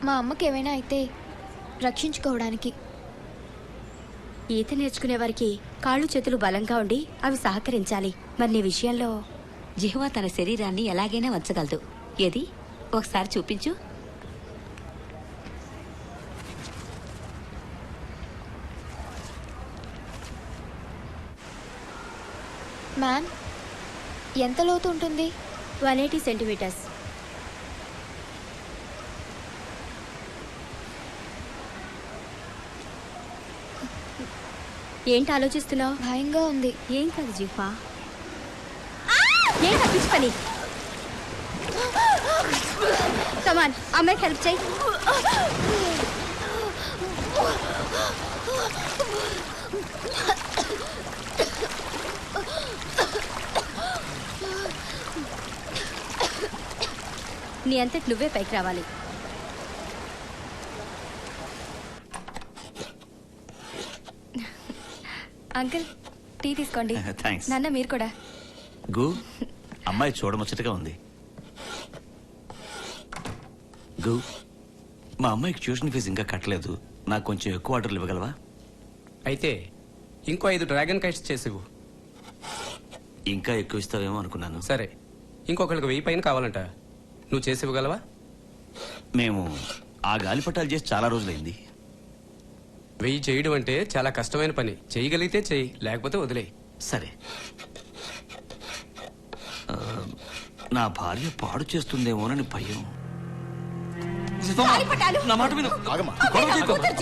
మా అమ్మకి ఏమైనా అయితే రక్షించుకోవడానికి. ఈత నేర్చుకునే వారికి కాళ్ళు చేతులు బలంగా ఉండి అవి సహకరించాలి. మరి నీ విషయంలో జిహ్వా తన శరీరాన్ని ఎలాగైనా వంచగలదు. ఏది ఒకసారి చూపించు. మ్యామ్, ఎంత లోతు ఉంటుంది? 180 సెంటీమీటర్స్. ఏంటి ఆలోచిస్తున్నావు? భయంగా ఉంది. ఏం కాదు జిహ్వా. ఏంటి పిచ్చి పని? కమాన్, అమ్మాయికి హెల్ప్ చేయి. నీ అంతటి నువ్వే పైకి రావాలి. అంకుల్, టీ తీసుకోండి. థ్యాంక్స్. నాన్న మీరు కూడా. గు, అమ్మాయి చూడముచ్చటగా ఉంది. గు, మా అమ్మాయికి ట్యూషన్ ఫీజు ఇంకా కట్టలేదు. నాకు కొంచెం ఎక్కువ ఆర్డర్లు ఇవ్వగలవా? అయితే ఇంకో 5 డ్రాగన్ కైట్స్ చేసివు. ఇంకా ఎక్కువ ఇస్తావేమో అనుకున్నాను. సరే, ఇంకొకరికి 1000 పైన కావాలంట. నువ్వు చేసి ఇవ్వగలవా? మేము ఆ గాలిపటాలు చేసి చాలా రోజులైంది. 1000 చేయడం అంటే చాలా కష్టమైన పని. చేయగలిగితే చెయ్యి, లేకపోతే వదిలేయి. సరే. నా భార్య పాడు చేస్తుందేమోనని భయం. నా మాట విను.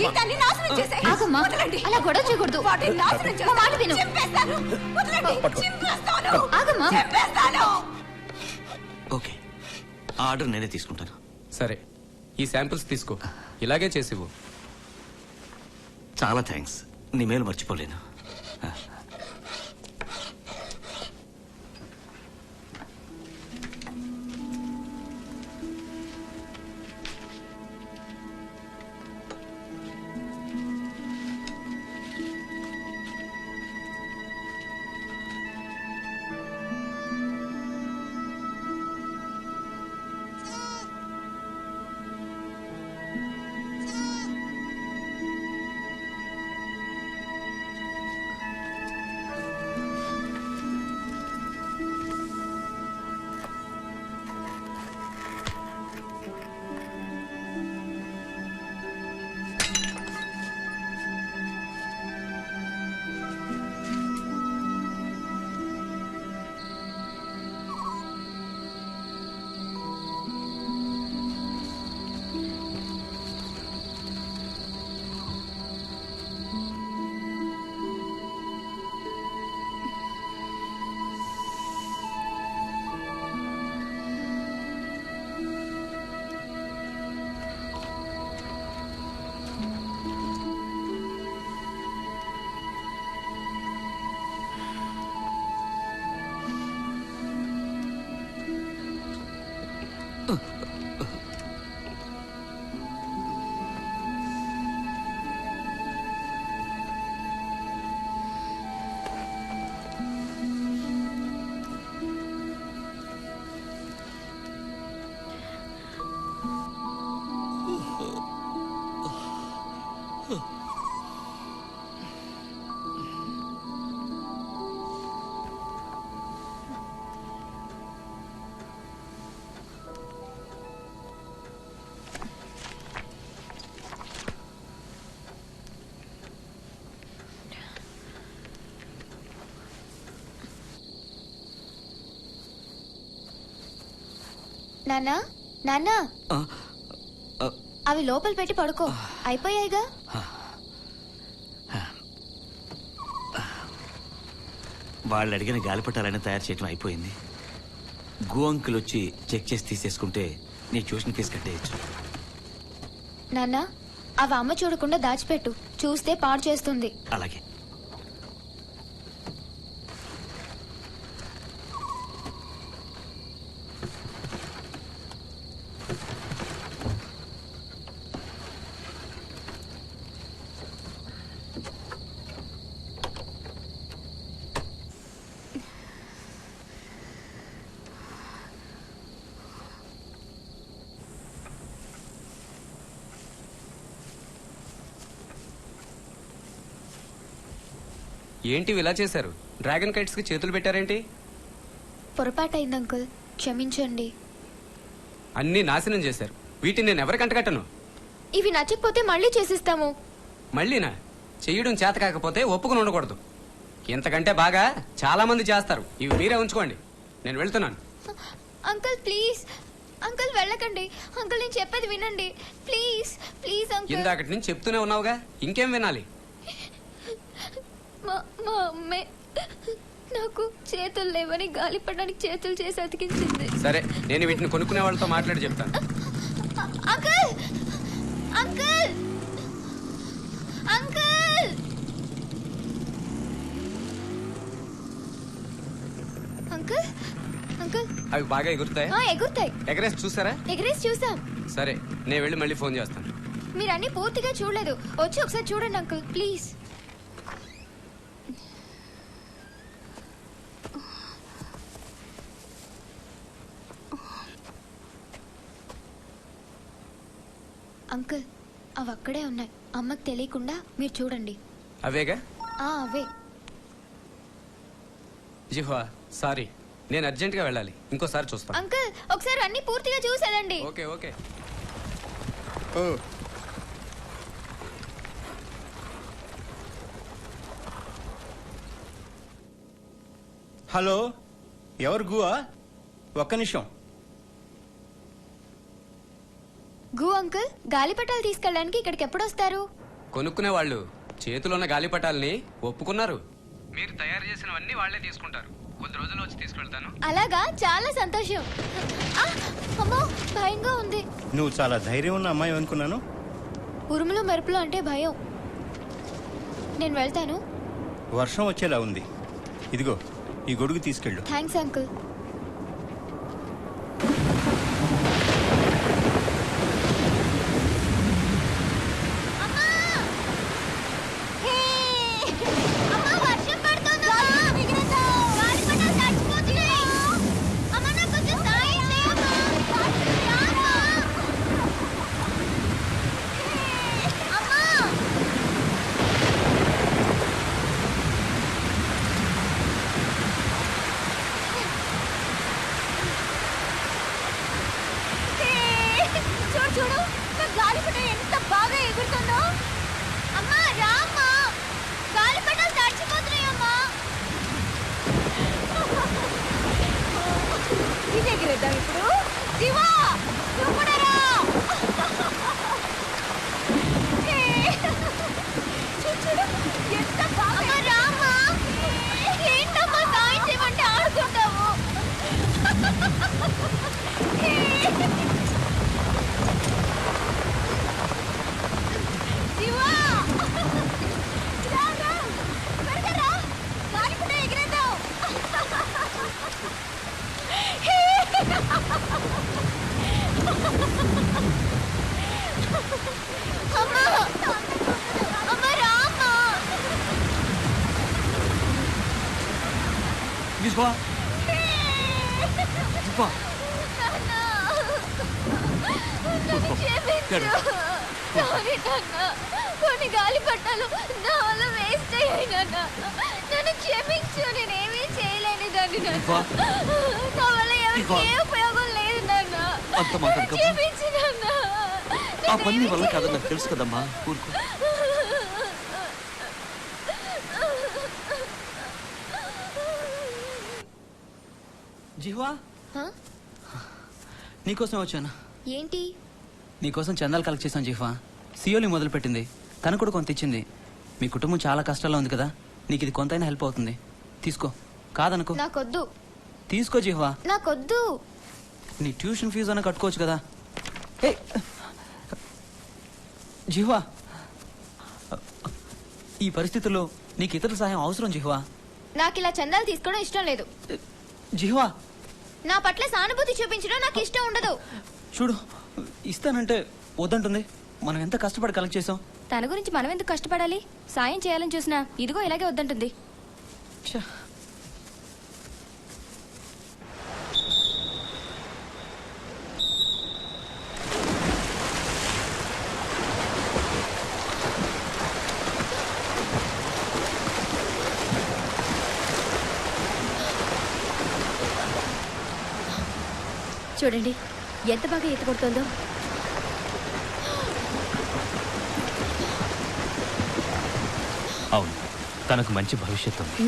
జీవితాన్ని నాశనం చేశాయి. ఆగమ్మా, వదలండి. అలా గొడవ చేయకూడదు. వాటిని నాశనం చేస్తాను. మాట విను. చంపేస్తాను. వదలండి. చంపేస్తాను. ఆగమ్మా. చంపేస్తాను. ఓకే, ఆ ఆర్డర్ నేనే తీసుకుంటాను. సరే, ఈ శాంపిల్స్ తీసుకో. ఇలాగే చేసివు. చాలా థ్యాంక్స్. నీ మేలు మర్చిపోలేను. నాన్నా నాన్నా అవి లోపల పెట్టి పడుకో అయిపోయాయిగా. వాళ్ళు అడిగిన గాలిపటాలైనా తయారు చేయడం అయిపోయింది. గో అంకుల్ వచ్చి చెక్ చేసి తీసేసుకుంటే నీ ట్యూషన్ ఫీజు కట్టేయచ్చు. నాన్నా అవి అమ్మ చూడకుండా దాచిపెట్టు, చూస్తే పాడు చేస్తుంది. అలాగే. ఏంటి ఇలా చేశారు? డ్రాగన్ కైట్స్ కి చేతులు పెట్టారేంటి? పొరపాటైంది అంకుల్, క్షమించండి. అన్నీ నాశనం చేశారు. వీటిని నేను ఎవరికి అంటగట్టను. ఇవి నచ్చకపోతే మళ్ళీ చేసిస్తాము. మళ్ళీనా? చెయ్యడం చేత కాకపోతే ఒప్పుకుని ఉండకూడదు. ఇంతకంటే బాగా చాలా మంది చేస్తారు. ఇవి మీరే ఉంచుకోండి, నేను వెళ్తున్నాను. అంకుల్ ప్లీజ్, అంకుల్ వెళ్ళకండి. అంకుల్ నేను చెప్పేది వినండి ప్లీజ్ ప్లీజ్ అంకుల్. ఇందాకటి నుంచి చెప్తూనే ఉన్నావుగా, ఇంకేం వినాలి? మా అమ్మే నాకు చేతులు లేవని గాలిపటానికి చేతులు చేసి అతికించింది. సరే, నేను వీటిని కొనుక్కునే వాళ్ళతో మాట్లాడి చెప్తాను. Uncle uncle uncle uncle uncle అవి బాగా ఎగురుతాయి? ఎగురుతాయి. ఎగరేసి చూసారా? ఎగరేసి చూసాం. సరే, నేను వెళ్ళి మళ్ళీ ఫోన్ చేస్తాను. మీరు అన్ని పూర్తిగా చూడలేదు, వచ్చి ఒకసారి చూడండి అంకుల్ ప్లీజ్. అంకుల్ అవి అక్కడే ఉన్నాయి, అమ్మకి తెలియకుండా మీరు చూడండి. అవేగా? అవే. జిహ్వా సారీ, నేను అర్జెంట్ గా వెళ్ళాలి. ఇంకోసారి చూస్తాను. అంకుల్ ఒకసారి అన్ని పూర్తిగా చూసేదండి. Okay okay. హలో, ఎవరు గువా? ఒక్క నిమిషం. గు అంకుల్ గాలిపటాలు తీసుకెళ్ళడానికి ఇక్కడికి ఎప్పుడు వస్తారు? కొనుక్కునే వాళ్ళు చేతిలో గాలిపటాలని ఒప్పుకున్నారు. మీరు తయారు చేసినవన్నీ వాళ్ళే తీసుకుంటారు. కొద్ది రోజులు వచ్చి తీసుకెళ్తాను. అలాగా, చాలా సంతోషం. అమ్మో భయంగా ఉంది. నువ్వు చాలా ధైర్యం ఉన్న అమ్మాయి అనుకున్నాను. ఉరుములు మెరుపులు అంటే భయం. నేను వెళ్తాను. వర్షం వచ్చేలా ఉంది. ఇదిగో ఈ గొడుగు తీసుకెళ్ళు. Thanks uncle. చూడు నా గాలిపటం ఎంత బాగా ఎగురుతుందో. అమ్మా రామ్మా, గాలిపటాలు తడిచిపోతున్నాయమ్మా. ఇది ఎగిరేద్దాం ఇప్పుడు. జీవా నువ్వు కూడా రా. చూడు ఎంత బాగా. రామ్మా, ఏంటమ్మా సాయం చేయమంటే ఆడుకుంటావు. జీవా రా రా, త్వరగా రా, గాలిపటం ఎగిరేద్దాం. అమ్మా అమ్మా రామ్మా. జిహ్వా జిహ్వా నన్ను క్షమించు. సారీ నాన్న, కొన్ని గాలిపటాలు నా వల్ల వేస్ట్ అయ్యాయి నాన్న. నన్ను క్షమించు, నేనేమీ చేయలేని దాన్ని నాన్న. నా వల్ల ఎవరికి ఏ ఉపయోగం లేదు నాన్న. అంత మాట్లాడకు. క్షమించు నాన్న. ఆ పని వల్ల కాదని నాకు తెలుసు కదమ్మా. ఊరుకో. జిహ్వా నీకోసం వచ్చాను. ఏంటి? నీకోసం చందాలు కలెక్ట్ చేశాను జిహ్వా. సియోలి మొదలుపెట్టింది, తను కూడా కొంత ఇచ్చింది. మీ కుటుంబం చాలా కష్టాల్లో ఉంది కదా, నీకు ఇది కొంతైనా హెల్ప్ అవుతుంది. తీసుకో. కాదనుకో. నాకొద్దు. తీసుకో జిహ్వా. నాకొద్దు. నీ ట్యూషన్ ఫీజు అన్న కట్టుకోవచ్చు కదా. ఏ జిహ్వా, ఈ పరిస్థితుల్లో నీకు ఇతరుల సహాయం అవసరం జిహ్వా. నాకు ఇలా చందాలు తీసుకోవడం ఇష్టం లేదు. జిహ్వా, నా పట్ల సానుభూతి చూపించడం నాకు ఇష్టం ఉండదు. చూడు, ఇస్తానంటే వద్దంటుంది. మనం ఎంత కష్టపడి కలెక్ట్ చేసాం. తన గురించి మనం ఎందుకు కష్టపడాలి? సాయం చేయాలని చూసినా ఇదిగో ఇలాగే వద్దంటుంది. చూడండి ఎంత బాగా ఈత కొడుతుందో. అవును, తనకు మంచి భవిష్యత్తు ఉంది.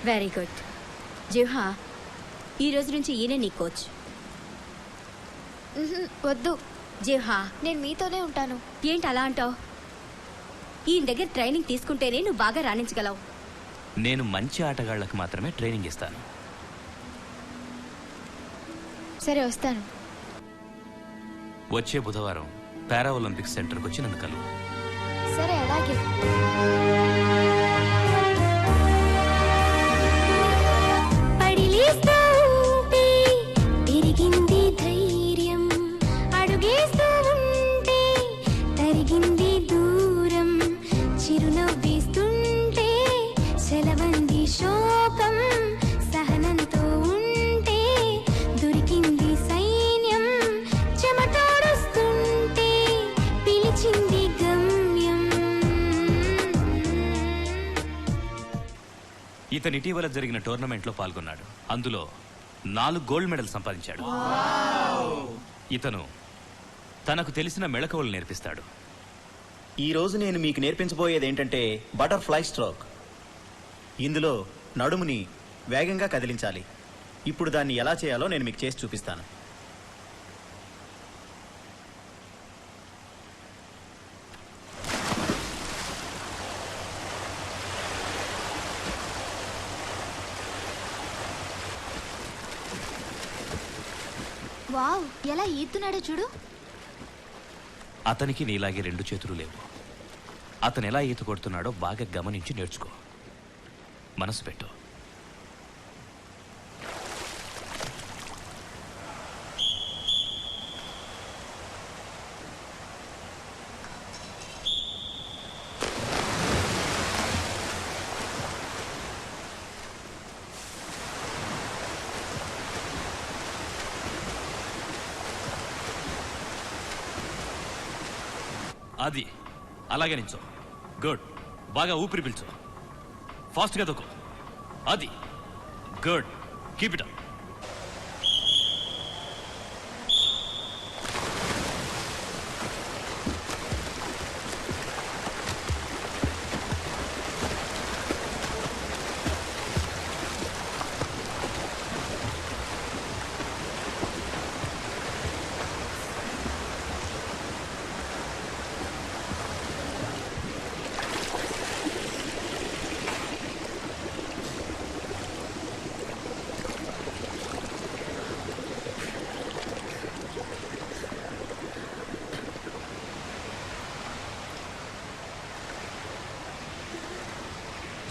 వెరీ గుడ్ జిహ్వా, ఈ రోజు నుంచి ఈయనే నీ కోచ్. వద్దు జిహ్వా, నేను మీతోనే ఉంటాను. ఏంటి అలా అంటావు? ఈయన దగ్గర ట్రైనింగ్ తీసుకుంటేనే నువ్వు బాగా రాణించగలవు. నేను మంచి ఆటగాళ్లకు మాత్రమే ట్రైనింగ్ ఇస్తాను. సరే వస్తాను. వచ్చే బుధవారం పారా ఒలింపిక్స్ సెంటర్కి వచ్చి నన్ను కలువు. సరే అలాగే. ఇతను ఇటీవల జరిగిన టోర్నమెంట్లో పాల్గొన్నాడు. అందులో 4 గోల్డ్ మెడల్ సంపాదించాడు. ఇతను తనకు తెలిసిన మెళకువలు నేర్పిస్తాడు. ఈ రోజు నేను మీకు నేర్పించబోయేది ఏంటంటే బటర్ఫ్లై స్ట్రోక్. ఇందులో నడుముని వేగంగా కదిలించాలి. ఇప్పుడు దాన్ని ఎలా చేయాలో నేను మీకు చేసి చూపిస్తాను. వావ్, ఎలా ఈదుతున్నాడో చూడు. అతనికి నీలాగే 2 చేతులు లేవు. అతను ఎలా ఈత కొడుతున్నాడో బాగా గమనించి నేర్చుకో. మనసు పెట్టు. అది అలాగే నించో. గుడ్. బాగా ఊపిరి పీల్చు. ఫాస్ట్గా దొక్కు. అది గుడ్. Keep it up.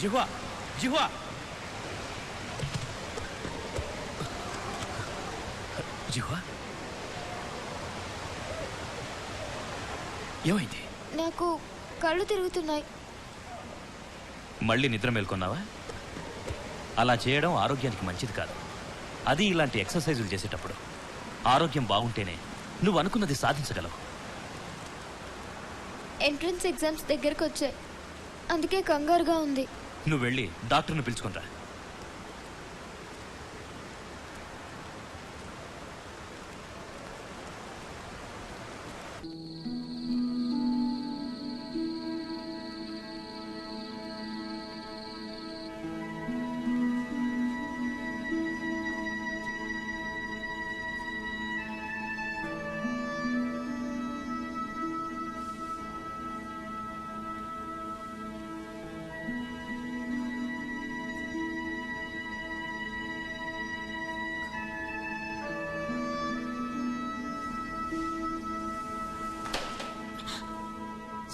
జిహ్వా, జిహ్వా. జిహ్వా, ఏమైంది? నాకు కళ్ళు తిరుగుతున్నాయి. మళ్ళీ నిద్ర మేల్కొన్నావా? అలా చేయడం ఆరోగ్యానికి మంచిది కాదు. అది ఇలాంటి ఎక్సర్సైజులు చేసేటప్పుడు. ఆరోగ్యం బాగుంటేనే నువ్వు అనుకున్నది సాధించగలవు. ఎంట్రన్స్ ఎగ్జామ్స్ దగ్గరకు వచ్చాయి, అందుకే కంగారుగా ఉంది. నువ్వు వెళ్ళి డాక్టర్ని పిలుచుకునిరా.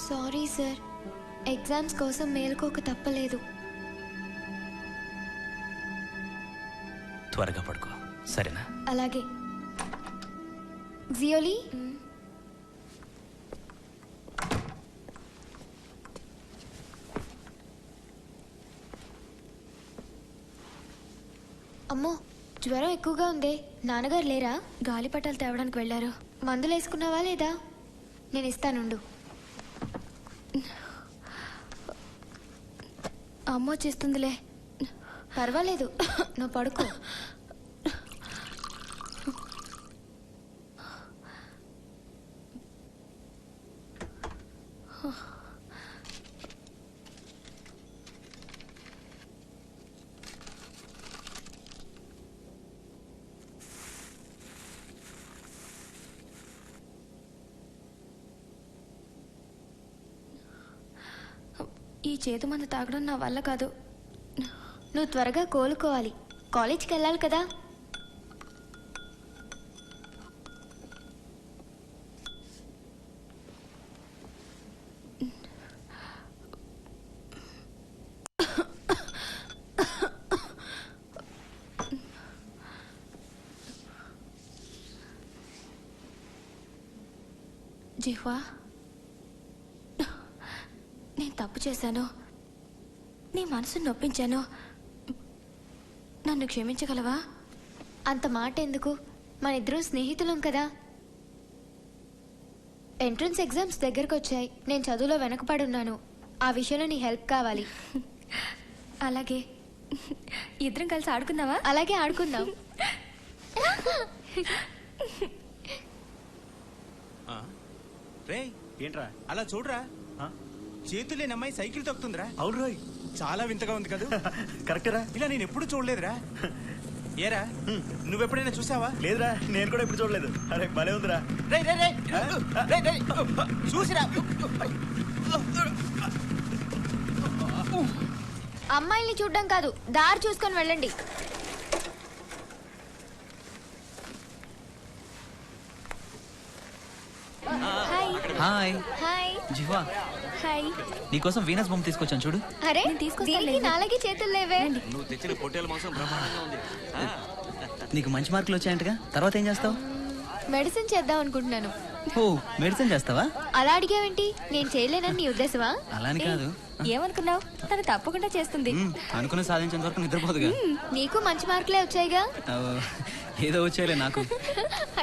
సారీ సార్, ఎగ్జామ్స్ కోసం మేలుకోక తప్పలేదు. త్వరగా పడుకో, సరేనా? అలాగే. జియోలీ, అమ్మో జ్వరం ఎక్కువగా ఉంది. నాన్నగారు లేరా? గాలిపటాలు తేవడానికి వెళ్ళారు. మందులు వేసుకున్నావా లేదా? నేను ఇస్తానుండు. అమ్మ వచ్చేస్తుందిలే. పర్వాలేదు, నువ్వు పడుకో. ఈ చేతు మందు తాగడం నా వల్ల కాదు. నువ్వు త్వరగా కోలుకోవాలి. కాలేజ్కి వెళ్ళాలి కదా. జిహ్వా, నేను తప్పు చేశాను. నీ మనసును నొప్పించాను. నన్ను క్షమించగలవా? అంత మాట ఎందుకు? మన ఇద్దరం స్నేహితులం కదా. ఎంట్రన్స్ ఎగ్జామ్స్ దగ్గరకు వచ్చాయి. నేను చదువులో వెనకపడున్నాను. ఆ విషయంలో నీ హెల్ప్ కావాలి. అలాగే. ఇద్దరం కలిసి ఆడుకుందావా? అలాగే ఆడుకుందాం. రే ఏంట్రా అలా చూడరా, చేతులు లేని అమ్మాయి సైకిల్ తొక్కుతుందిరా. అవును రోయ్, చాలా వింతగా ఉంది కదా. కరెక్టరా? ఇలా నేను ఎప్పుడు చూడలేదురా. ఏరా నువ్వెప్పుడైనా చూసావా? లేదురా, నేను కూడా ఇప్పుడు చూడలేదు. అరే భలే ఉందిరా. రే రే రే రే రే చూసిరా. అమ్మాయిల్ని చూడడం కాదు, దారి చూసుకొని వెళ్ళండి. హాయ్. Hi hi. జిహ్వా, హాయ్. నీకోసం వీనస్ బొమ్మ తీసుకొచ్చాను చూడు. అరే దీనికి నాలుగే చేతులు లేవే. నువ్వు తెచ్చిన పొట్టేల మాంసం బ్రహ్మాండంగా ఉంది. నీకు మంచి మార్కులు వచ్చాయంటగా, తర్వాత ఏం చేస్తావు? మెడిసిన్ చేద్దాం అనుకుంటున్నాను. ఓ, మెడిసిన్ చేస్తావా? అలా అడిగావేంటి? నేను చేయలేనని నీ ఉద్దేశమా? అలాని కాదు. ఏమనుకున్నావు? తను తప్పకుండా చేస్తుంది. అనుకున్న సాధించేంత వరకు నిద్రపోదుగా. నీకు మంచి మార్కులే వచ్చాయిగా. ఏదో వచ్చాయిలే నాకు.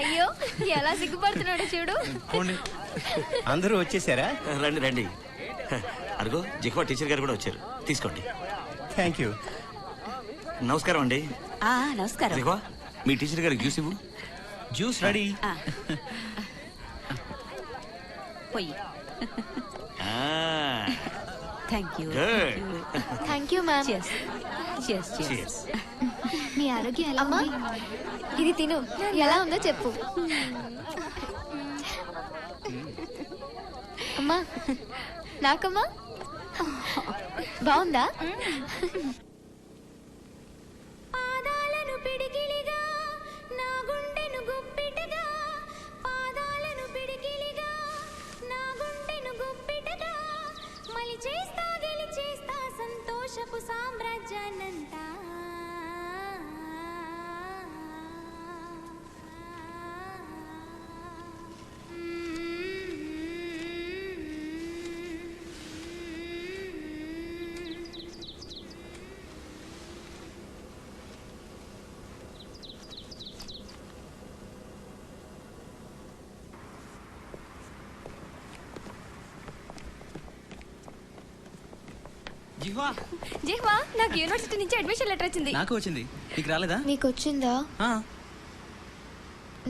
అయ్యో ఎలా సిగ్గుపడుతున్నాడో చూడు. అందరూ వచ్చేసారా? రండి రండి. అదిగో జిహ్వా టీచర్ గారు కూడా వచ్చారు. తీసుకోండి. Thank you. నమస్కారం అండి. నమస్కారం. జిహ్వా, మీ టీచర్ గారికి జ్యూస్ ఇవ్వు. Juice ready. పోయి. Thank you. Thank you ma'am. మీ ఆరోగ్యం ఎలా ఉంది? ఇది తిను, ఎలా ఉందో చెప్పు. అమ్మా, నాకమ్మా బాగుందా? పాదాలను పిడికిలిగా, నా గుండెను గుప్పిటగా, పాదాలను పిడికిలిగా, నా గుండెను గుప్పిటగా, మలి చేస్తా గెలిచేస్తా సంతోషపు సామ్రాజ్యాన్నంతా. జిహ్వా, జిహ్వా, నాకు యూనివర్సిటీ నుంచి అడ్మిషన్ లెటర్ వచ్చింది. నాకు వచ్చింది, నీకు రాలేదా? నీకు వచ్చిందా?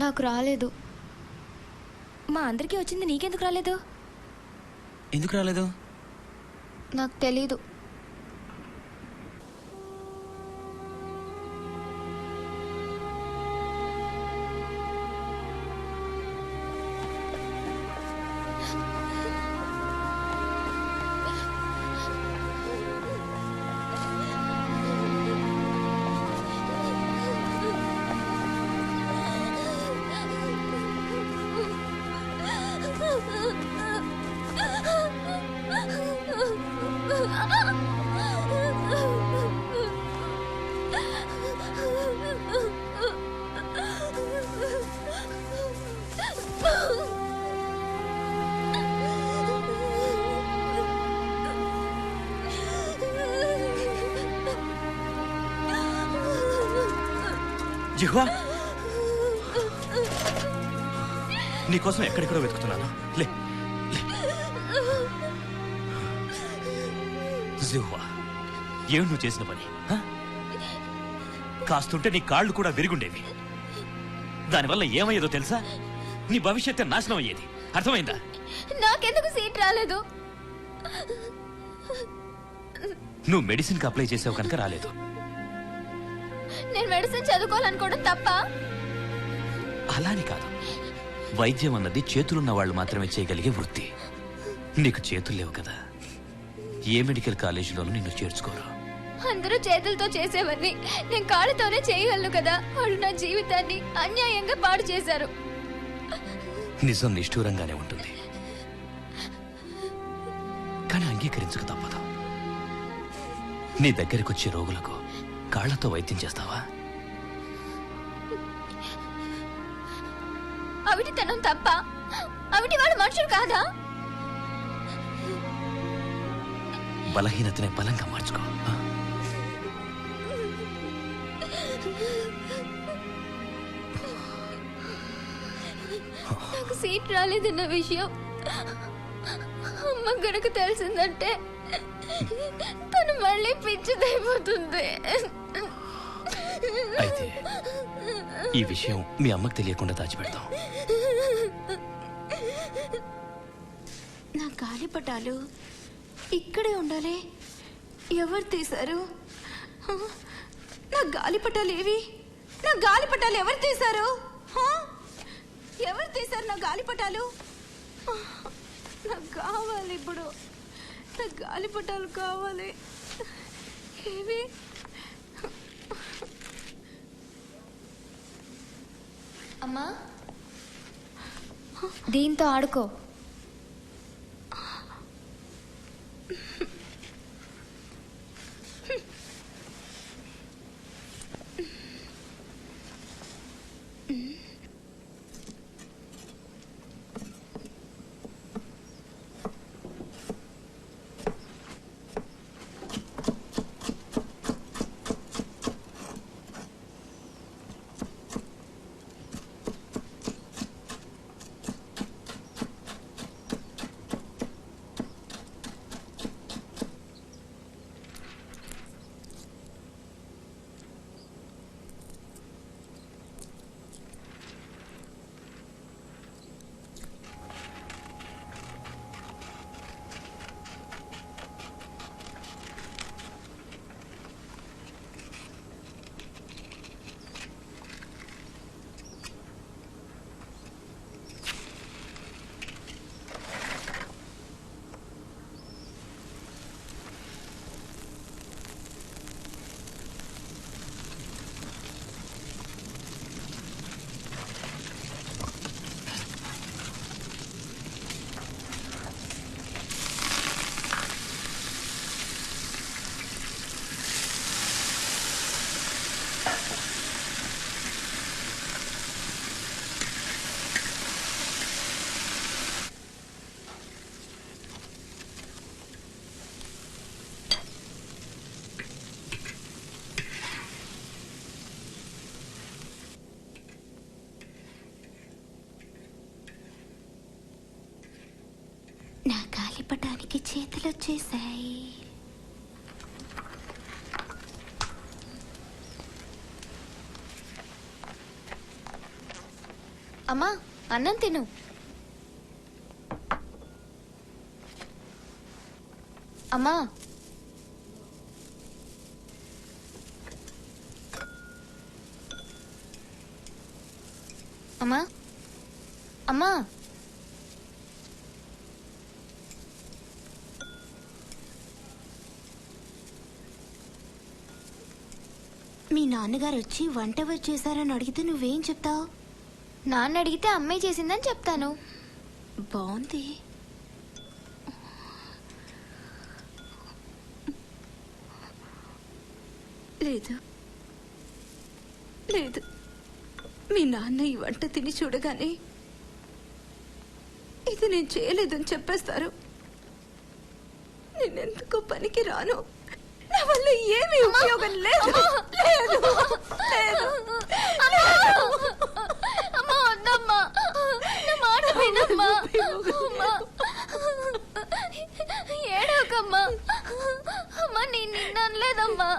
నాకు రాలేదు. మా అందరికీ వచ్చింది, నీకెందుకు రాలేదు? ఎందుకు రాలేదు? నాకు తెలీదు. జిహ్వా, నీకోసం ఎక్కడెక్కడో వెతుకుతున్నాను. లే జిహ్వా, ఏమి నువ్వు చేసిన పని? కాస్తుంటే నీ కాళ్ళు కూడా విరుగుండేవి. దానివల్ల ఏమయ్యేదో తెలుసా? నీ భవిష్యత్తు నాశనం అయ్యేది. అర్థమైందా? నాకెందుకు సీట్ రాలేదు? నువ్వు మెడిసిన్కి అప్లై చేసావు కనుక రాలేదు. నేను మెడిసిన్ చదువుకోవాలనుకోవడం తప్ప? అలాని కాదు, వైద్యం అన్నది చేతులున్న వాళ్ళు మాత్రమే చేయగలిగే వృత్తి. నీకు చేతులు లేవు కదా, ఏ మెడికల్ కాలేజీలోనూ నిన్ను చేర్చుకోరు. అందరూ చేతులతో చేసేవన్నీ నేను కాళ్ళతోనే చేయగలను కదా. వాళ్ళు నా జీవితాన్ని అన్యాయంగా పాడు చేశారు. నిజం నిష్ఠూరంగానే ఉంటుంది, కానీ అంగీకరించక తప్పదు. నీ దగ్గరికి వచ్చే రోగులకు కాళ్లతో వైద్యం చేస్తావా? అవిటితనం తప్ప? అవిటి వాళ్ళు మనుషులు కాదా? బలహీనతనే బలంగా మార్చుకో. నాకు సీట్ రాలేదన్న విషయం అమ్మ గనక తెలిసిందంటే తను మళ్ళీ పిచ్చిదైపోతుంది. అయితే ఈ విషయం మీ అమ్మకు తెలియకుండా దాచిపెడతాం. నా గాలిపటాలు ఇక్కడే ఉండాలి. ఎవరు తీశారు? నా గాలిపటాలు ఏవి? నా గాలిపటాలు ఎవరు తీశారు? ఎవరు తీశారు నా గాలిపటాలు? నాకు కావాలి ఇప్పుడు. నా గాలిపటాలు కావాలి. ఏవి? అమ్మా, దీంతో ఆడుకో. నా గాలిపటానికి చేతులు వచ్చేసాయి. అమ్మా, అన్నం తిను. అమ్మా, అమ్మా, అమ్మా. మీ నాన్నగారు వచ్చి వంట ఎవరు చేశారని అడిగితే నువ్వేం చెప్తావు? నాన్న అడిగితే అమ్మాయి చేసిందని చెప్తాను. బాగుంది. లేదు లేదు, మీ నాన్న ఈ వంట తిని చూడగానే ఇది నేను చేయలేదని చెప్పేస్తారు. నేనెందుకో పనికి రాను, నా వల్ల ఏమీ ఉపయోగం లేదు. లేదు లేదు అమ్మా వద్దమ్మా, నా మాట వినమ్మా. అమ్మా ఏడవకమ్మా. అమ్మా నేను నిన్ను అనలేదమ్మా.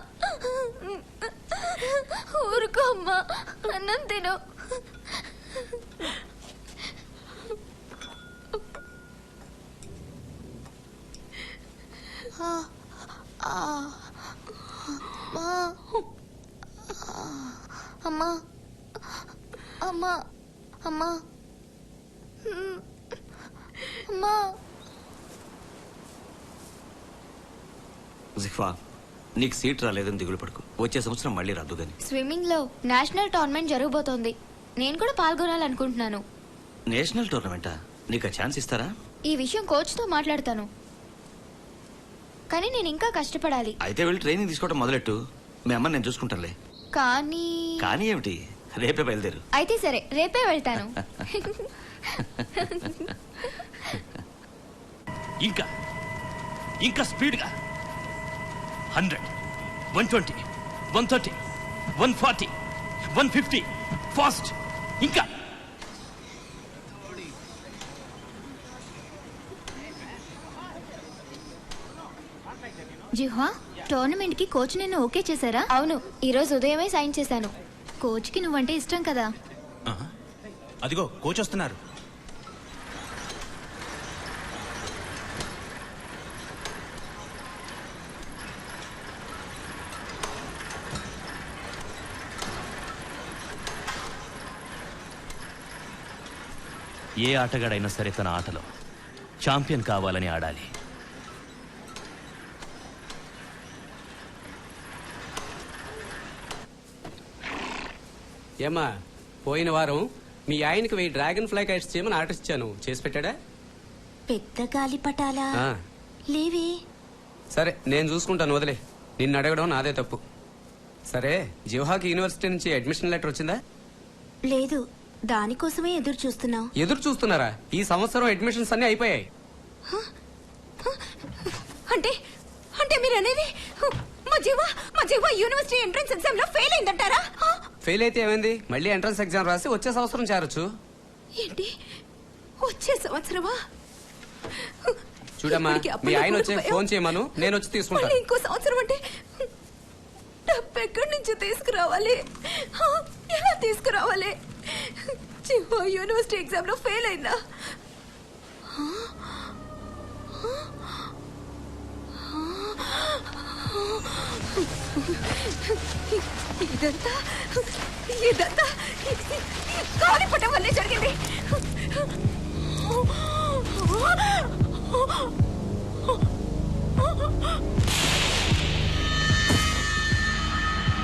ఊరుకో అమ్మా, అన్నం తిను. అమ్మా అమ్మా అమ్మా అమ్మా. జిఫా, నీకు సీట్ రాలేదని దిగులు పడుకు. వచ్చే సంవత్సరం మళ్ళీ రాదు గాని. స్విమ్మింగ్ లో నేషనల్ టోర్నమెంట్ జరగబోతోంది. నేను కూడా పాల్గొనాలనుకుంటున్నాను. నేషనల్ టోర్నమెంటా? నీకు ఆ ఛాన్స్ ఇస్తారా? ఈ విషయం కోచ్ తో మాట్లాడతాను, కానీ నేను ఇంకా కష్టపడాలి. అయితే వెళ్ళి ట్రైనింగ్ తీసుకోవడం మొదలెట్టు. మీ అమ్మ నేను చూసుకుంటానులే. కానీ కానీ ఏమిటి, రేపే బయలుదేరు. అయితే సరే, రేపే వెళ్తాను. ఇంకా ఇంకా స్పీడ్గా 100, 120, 130, 140, 150 ఫాస్ట్. ఇంకా జిహ్వా, టోర్నమెంట్ కి కోచ్ నిన్ను ఓకే చేశారా? అవును, ఈ రోజు ఉదయమే సైన్ చేశాను. కోచ్ కి నువ్వంటే ఇష్టం కదా. అదిగో కోచ్ వస్తున్నారు. ఏ ఆటగాడైనా సరే తన ఆటలో ఛాంపియన్ కావాలని ఆడాలి. ఏమ్మా, పోయిన వారం మీ ఆయనకి 1000 డ్రాగన్ ఫ్లై కైట్స్ చేయమని ఆర్డర్ ఇచ్చాను. చేసి పెట్టాడా? పెద్ద గాలిపటాలా ఆ, లేవే. సరే నేను చూసుకుంటాను, వదిలే. నిన్ను అడగడం నాదే తప్పు. సరే, జివహాకి యూనివర్సిటీ నుంచి అడ్మిషన్ లెటర్ వచ్చిందా? లేదు, దానికోసమే ఎదురు చూస్తున్నావు. ఎదురు చూస్తున్నారా? ఈ సంవత్సరం అడ్మిషన్స్ అన్ని అయిపోయాయి. అంటే అంటే మీరు అనేది మా జీవ యూనివర్సిటీ ఎంట్రన్స్ ఎగ్జామ్ లో ఫెయిల్ అయిందంటారా? ఫెయిల్ అయితే ఏమైంది? మళ్ళీ ఎంట్రన్స్ ఎగ్జామ్ రాసి వచ్చే సంవత్సరం చేరొచ్చు. ఏంటి, వచ్చే సంవత్సరమా? చూడమ్మా, మీ ఆయన వచ్చే ఫోన్ చేయమను, నేను వచ్చి తీసుకుంటాను. ఇంకో సంవత్సరం అంటే డబ్బు ఎక్కడి నుంచి తీసుకురావాలి? ఎలా తీసుకురావాలి? జీవ యూనివర్సిటీ ఎగ్జామ్ లో ఫెయిల్ అయిందా? ఇదంతా ఇదంతా గాలిపటం వల్లే జరిగింది.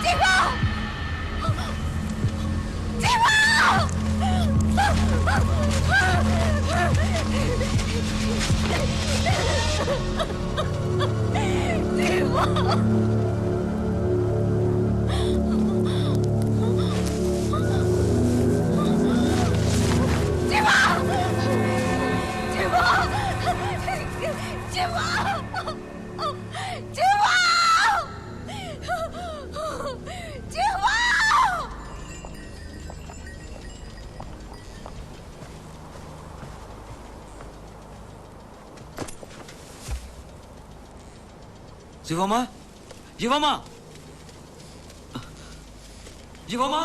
జీవా! జీవా! జీవా! జీవమ్మా, జీవమ్మా, జీవమ్మా!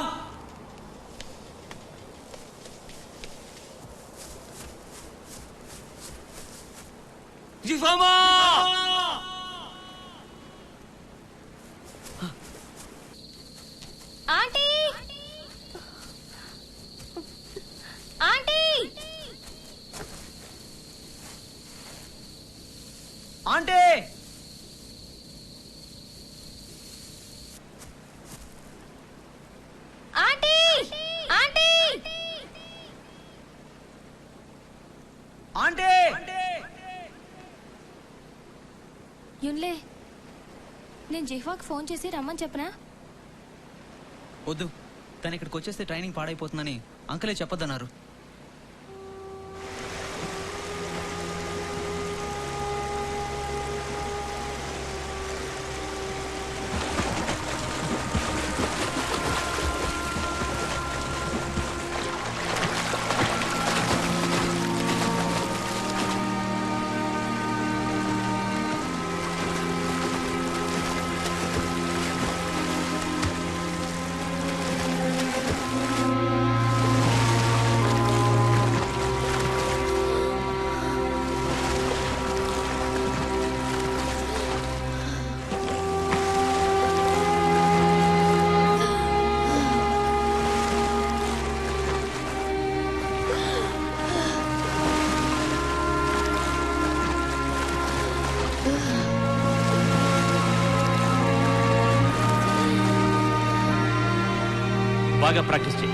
జీవమ్మా! Aunty, aunty, aunty! Aunty, aunty, aunty! యున్లే, నేను జిహ్వాకి ఫోన్ చేసి రమ్మని చెప్పనా? వద్దు, తను ఇక్కడికి వచ్చేస్తే ట్రైనింగ్ పాడైపోతుందని అంకలే చెప్పొద్దన్నారు. బాగా ప్రాక్టీస్ చేయి.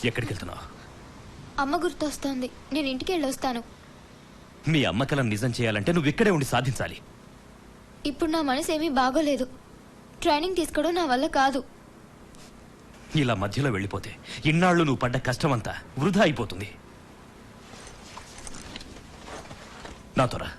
ఎక్కడికి వెళ్తున్నావు? అమ్మ గుర్తొస్తోంది. నేను ఇంటికి వెళ్ళొస్తాను. మీ అమ్మ కలను నిజం చేయాలంటే నువ్వు ఇక్కడే ఉండి సాధించాలి. ఇప్పుడు నా మనసు ఏమీ బాగోలేదు. ట్రైనింగ్ తీసుకోవడం నా వల్ల కాదు. ఇలా మధ్యలో వెళ్ళిపోతే ఇన్నాళ్ళు నువ్వు పడ్డ కష్టమంతా వృధా అయిపోతుంది. నాతో రా.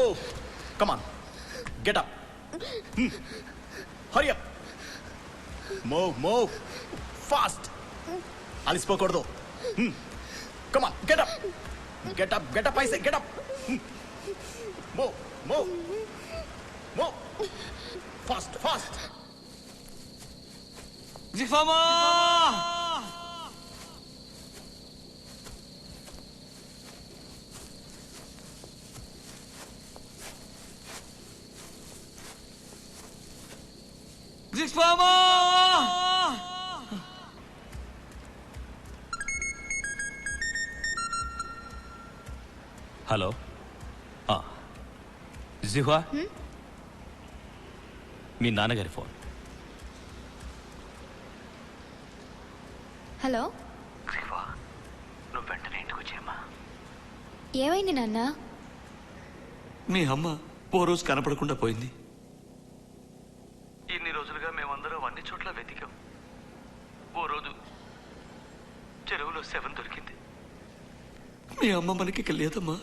Oh, come on. Get up. Hurry up. Move. Fast. అలిసిపోకూడదు. Come on, get up. Get up, I say, get up. Move. Fast. జిఫామా! జిఫామా! హలో. జిహ్వా, మీ నాన్నగారి ఫోన్. హలో. నువ్వు వెంటనే ఇంటికి వచ్చేయమ్మా. ఏమైంది నాన్న? మీ అమ్మ ఓ రోజు కనపడకుండా పోయింది. ఇన్ని రోజులుగా మేమందరం అన్ని చోట్ల వెతికాం. ఓ రోజు చెరువులో శవం దొరికింది. మీ అమ్మ మనకి ఇక లేదమ్మా.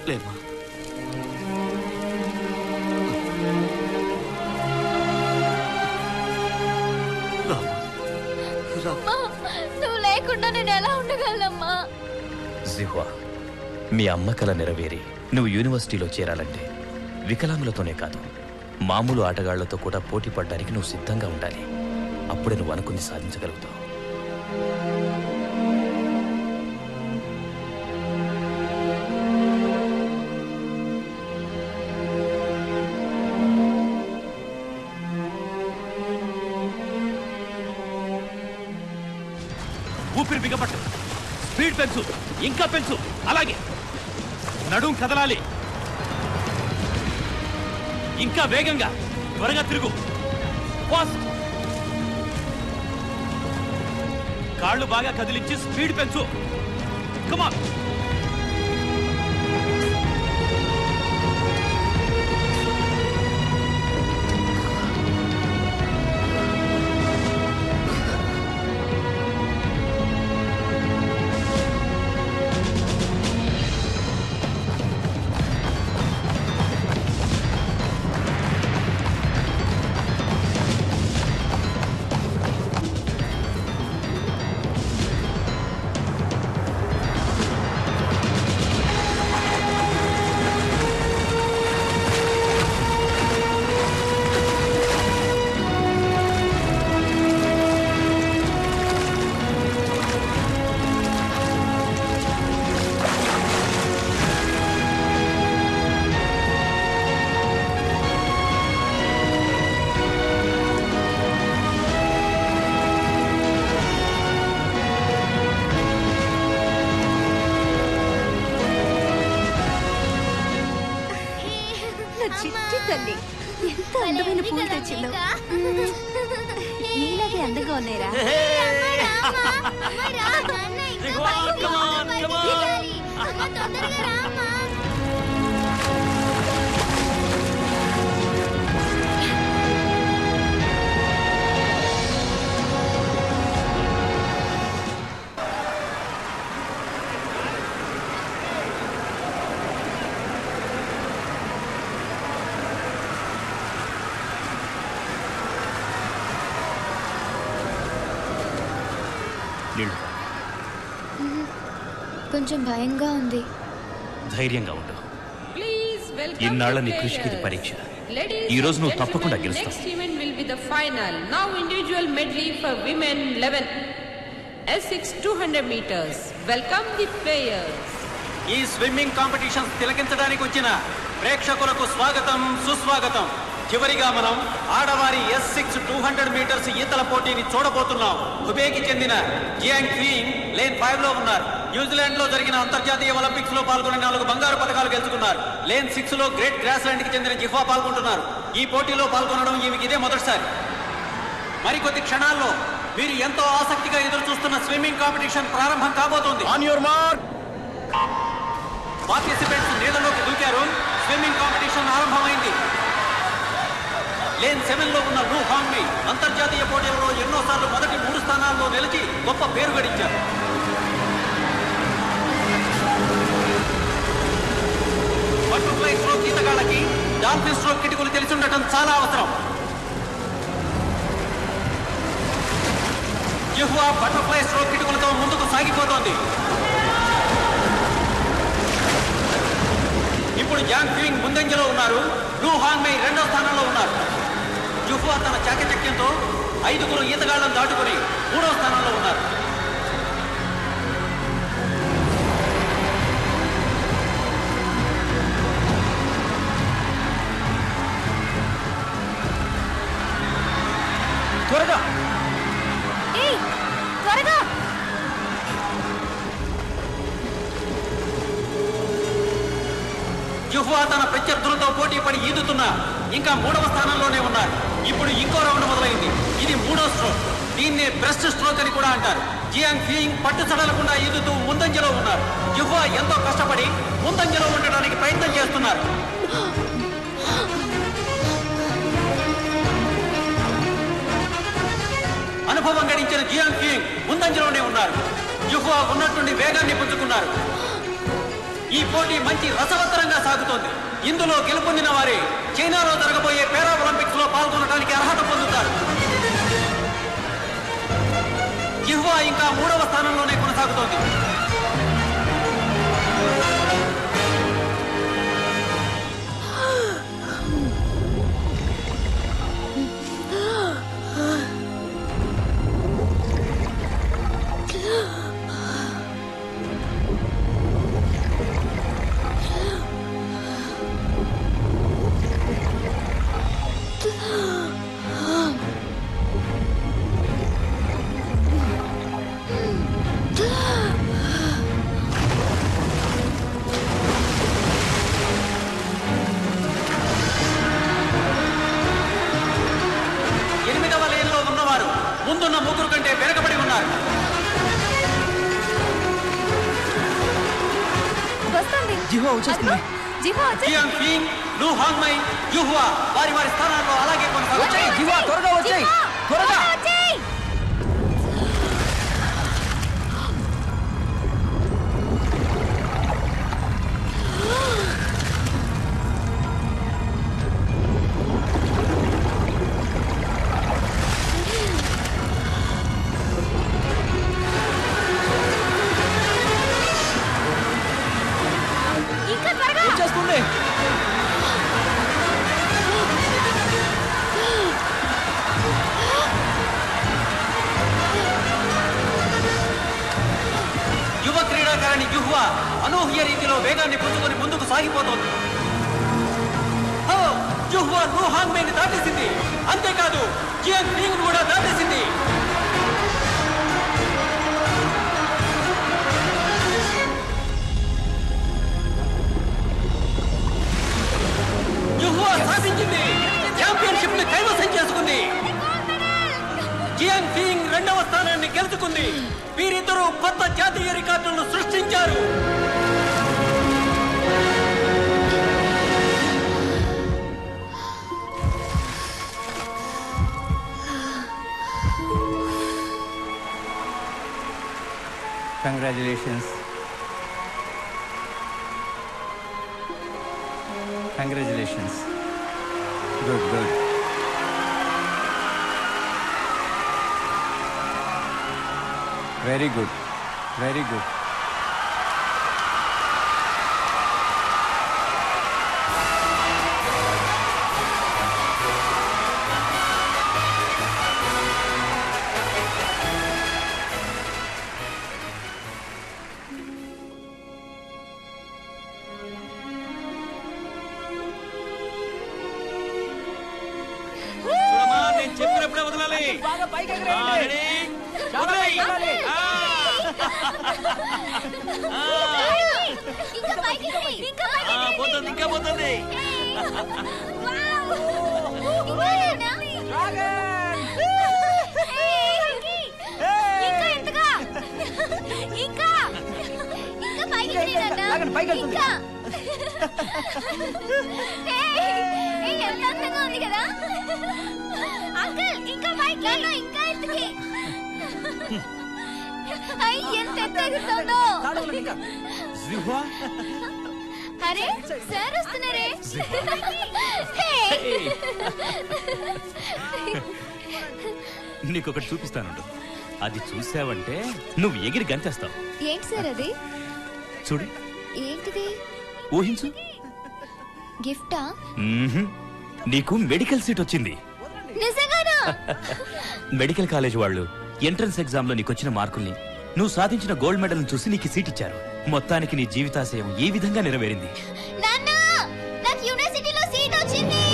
లేమ్మా. నువ్వు లేకుండా నేను ఎలా ఉండగలమ్మా? జిహ్వా, మీ అమ్మ కల నెరవేరి నువ్వు యూనివర్సిటీలో చేరాలంటే వికలాంగులతోనే కాదు, మామూలు ఆటగాళ్లతో కూడా పోటీ పడడానికి నువ్వు సిద్ధంగా ఉండాలి. అప్పుడే నువ్వు అనుకుని సాధించగలుగుతావు. ఊపిరి బిగపట్టు, స్పీడ్ పెంచు, ఇంకా పెంచు. అలాగే నడుం కదలాలి. ఇంకా వేగంగా, త్వరగా తిరుగు. ఫాస్ట్ కాళ్ళు బాగా కదిలించి స్పీడ్ పెంచు. కమాన్. చిట్టి తల్లి ఎంత అందమైన పూలు తెచ్చిందో. నీలాగే అందంగా ఉన్నాయిరా. కొంచెం భయంగా ఉంది. ధైర్యంగా ఉండు. ఇన్నాళ్ళ నీ కృషికి ఇది పరీక్ష. ఈ రోజు నువ్వు తప్పకుండా గెలుస్తావు. Next event will be the final. Now individual medley for women 11. S6 200 meters. Welcome the players. ఈ స్విమ్మింగ్ కాంపిటీషన్ తిలకించడానికి వచ్చిన ప్రేక్షకులకు స్వాగతం, సుస్వాగతం. చివరిగా మనం ఆడవారి S6 200 మీటర్స్ ఈతల పోటీని చూడబోతున్నాం. హుబేకి చెందిన జియాంగ్ క్వీన్ లేన్ 5 లో ఉన్నారు. న్యూజిలాండ్ లో జరిగిన అంతర్జాతీయ ఒలింపిక్స్ లో పాల్గొని 4 బంగారు పథకాలు గెలుచుకున్నారు. లేన్ 6 లో గ్రేట్ గ్రాస్లాండ్ కి చెందిన జిఫా పాల్గొంటున్నారు. ఈ పోటీలో పాల్గొనడం ఈమెకి ఇదే మొదటిసారి. మరికొద్ది క్షణాల్లో మీరు ఎంతో ఆసక్తిగా ఎదురు చూస్తున్న స్విమ్మింగ్ కాంపిటీషన్ ప్రారంభం కాబోతోంది. On your mark. పార్టిసిపెంట్స్ నీళ్ళలోకి దూకారు. స్విమ్మింగ్ కాంపిటీషన్ ఆరంభమైంది. లేన్ 7 లో ఉన్న లూ హాంగ్మి అంతర్జాతీయ పోటీలలో ఎన్నోసార్లు మొదటి 3 స్థానాల్లో నిలిచి గొప్ప పేరు గడించారు. బటర్ఫ్లై స్ట్రోక్ ఈతగాళ్ళకి డాల్ఫిన్ స్ట్రోక్ కిటుకులు తెలిసి ఉండటం చాలా అవసరం. జిహ్వా బటర్ఫ్లై స్ట్రోక్ కిటుకులతో ముందుకు సాగిపోతోంది. ఇప్పుడు జాంగ్ క్వీన్ ముందంజలో ఉన్నారు. లూ హాంగ్మై 2వ స్థానంలో ఉన్నారు. జిహ్వా తన చాకచక్యంతో 5 ఈతగాళ్లను దాటుకుని 3వ స్థానంలో ఉన్నారు. త్వరగా త్వరగా. జిహ్వా తన ప్రత్యర్థులతో పోటీ పడి ఈదుతున్నా ఇంకా 3వ స్థానంలోనే ఉన్నారు. ఇప్పుడు ఇంకో రౌండ్ మొదలైంది. ఇది 3వ స్ట్రోక్. దీన్నే బ్రెస్ట్ స్ట్రోక్ అని కూడా అంటారు. జియాంగ్ క్వీన్ పట్టు సడలకుండా ఈదుతూ ముందంజలో ఉన్నారు. జిహ్వా ఎంతో కష్టపడి ముందంజలో ఉండడానికి ప్రయత్నం చేస్తున్నారు. అనుభవం గడించిన జియాంగ్ క్వీన్ ముందంజలోనే ఉన్నారు. జిహ్వా ఉన్నట్టుండి వేగాన్ని పుంజుకున్నారు. ఈ పోటీ మంచి రసవత్తరంగా సాగుతోంది. ఇందులో గెలుపొందిన వారే చైనాలో జరగబోయే పారా ఒలింపిక్స్ లో పాల్గొనడానికి అర్హత పొందుతారు. జిహ్వా ఇంకా 3వ స్థానంలోనే కొనసాగుతోంది. జిహ్వా వచ్చేస్తుంది. జియాంగ్ ఫింగ్, లు హాంగ్మై, యుహువా వారి వారి స్థానాల్లో అలాగే కొనసాగుతాయి. జిహ్వా త్వరగా వచ్చేయ్, త్వరగా. వచ్చేస్తుంది. యువ క్రీడాకారిణి యుహువా అనూహ్య రీతిలో వేగాన్ని పుంజుకొని ముందుకు సాగిపోతోంది. యుహువా లు హాంగ్మైని దాటేసింది. అంతేకాదు జియాంగ్ ఫింగ్ కూడా దాటేసింది. యుహువా సాధించింది. ఛాంపియన్షిప్ ని కైవసం చేసుకుంది. జియాంగ్ ఫింగ్ 2వ స్థానాన్ని గెలుచుకుంది. వీరిద్దరూ కొత్త జాతీయ రికార్డులను సృష్టించారు. Congratulations. Congratulations. Good, good. Very good. Very good. చూడమ్మా, నేను చెప్పినప్పుడే వదలాలి. బాగా పైకి ఎగరేయండి. రెడీ? వదిలేయ్. పోతుంది, ఇంకా పోతుంది. పైకి వెళ్తుంది. ఎంత అందంగా ఉంది కదా అంకుల్. ఇంకా పైకి ఇంకా ఎత్తుకి. ఎంత ఎత్తుతుందో. అరే సార్ వస్తున్నారే. నీకొకటి చూపిస్తానుండు. అది చూసావంటే నువ్వు ఎగిరి గంతేస్తావు. ఏంటి సార్ అది? చూడు. ఏంటిది? ఊహించు. గిఫ్టా? నీకు మెడికల్ సీట్ వచ్చింది. నిజంగానా? మెడికల్ కాలేజ్ వాళ్ళు ఎంట్రన్స్ ఎగ్జామ్ లో నీకొచ్చిన మార్కుల్ని, నువ్వు సాధించిన గోల్డ్ మెడల్ చూసి నీకు సీట్ ఇచ్చారు. మొత్తానికి నీ జీవితాశయం ఈ విధంగా నెరవేరింది. నాన్న, నాకు యూనివర్సిటీలో సీట్ వచ్చింది.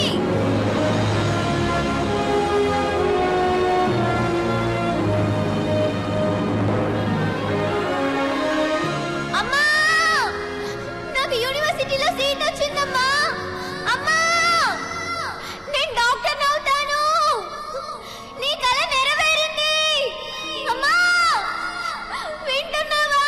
అమ్మా, నాకు యూనివర్సిటీలో సీట్ వచ్చిందమ్మా. అమ్మా, నేను డాక్టర్ అవుతాను. నీ కల నెరవేరింది. అమ్మా, వింటున్నావా?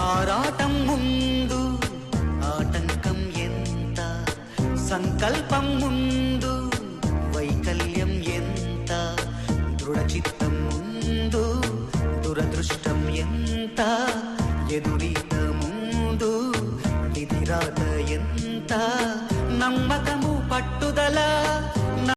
ఆరాటం ముందు ఆటంకం ఎంత, సంకల్పం ముందు వైకల్యం ఎంత, దృఢచిత్తం ముందు దురదృష్టం ఎంత, ఎదురీత ముందు విధిరాత ఎంత, నమ్మకము పట్టుదల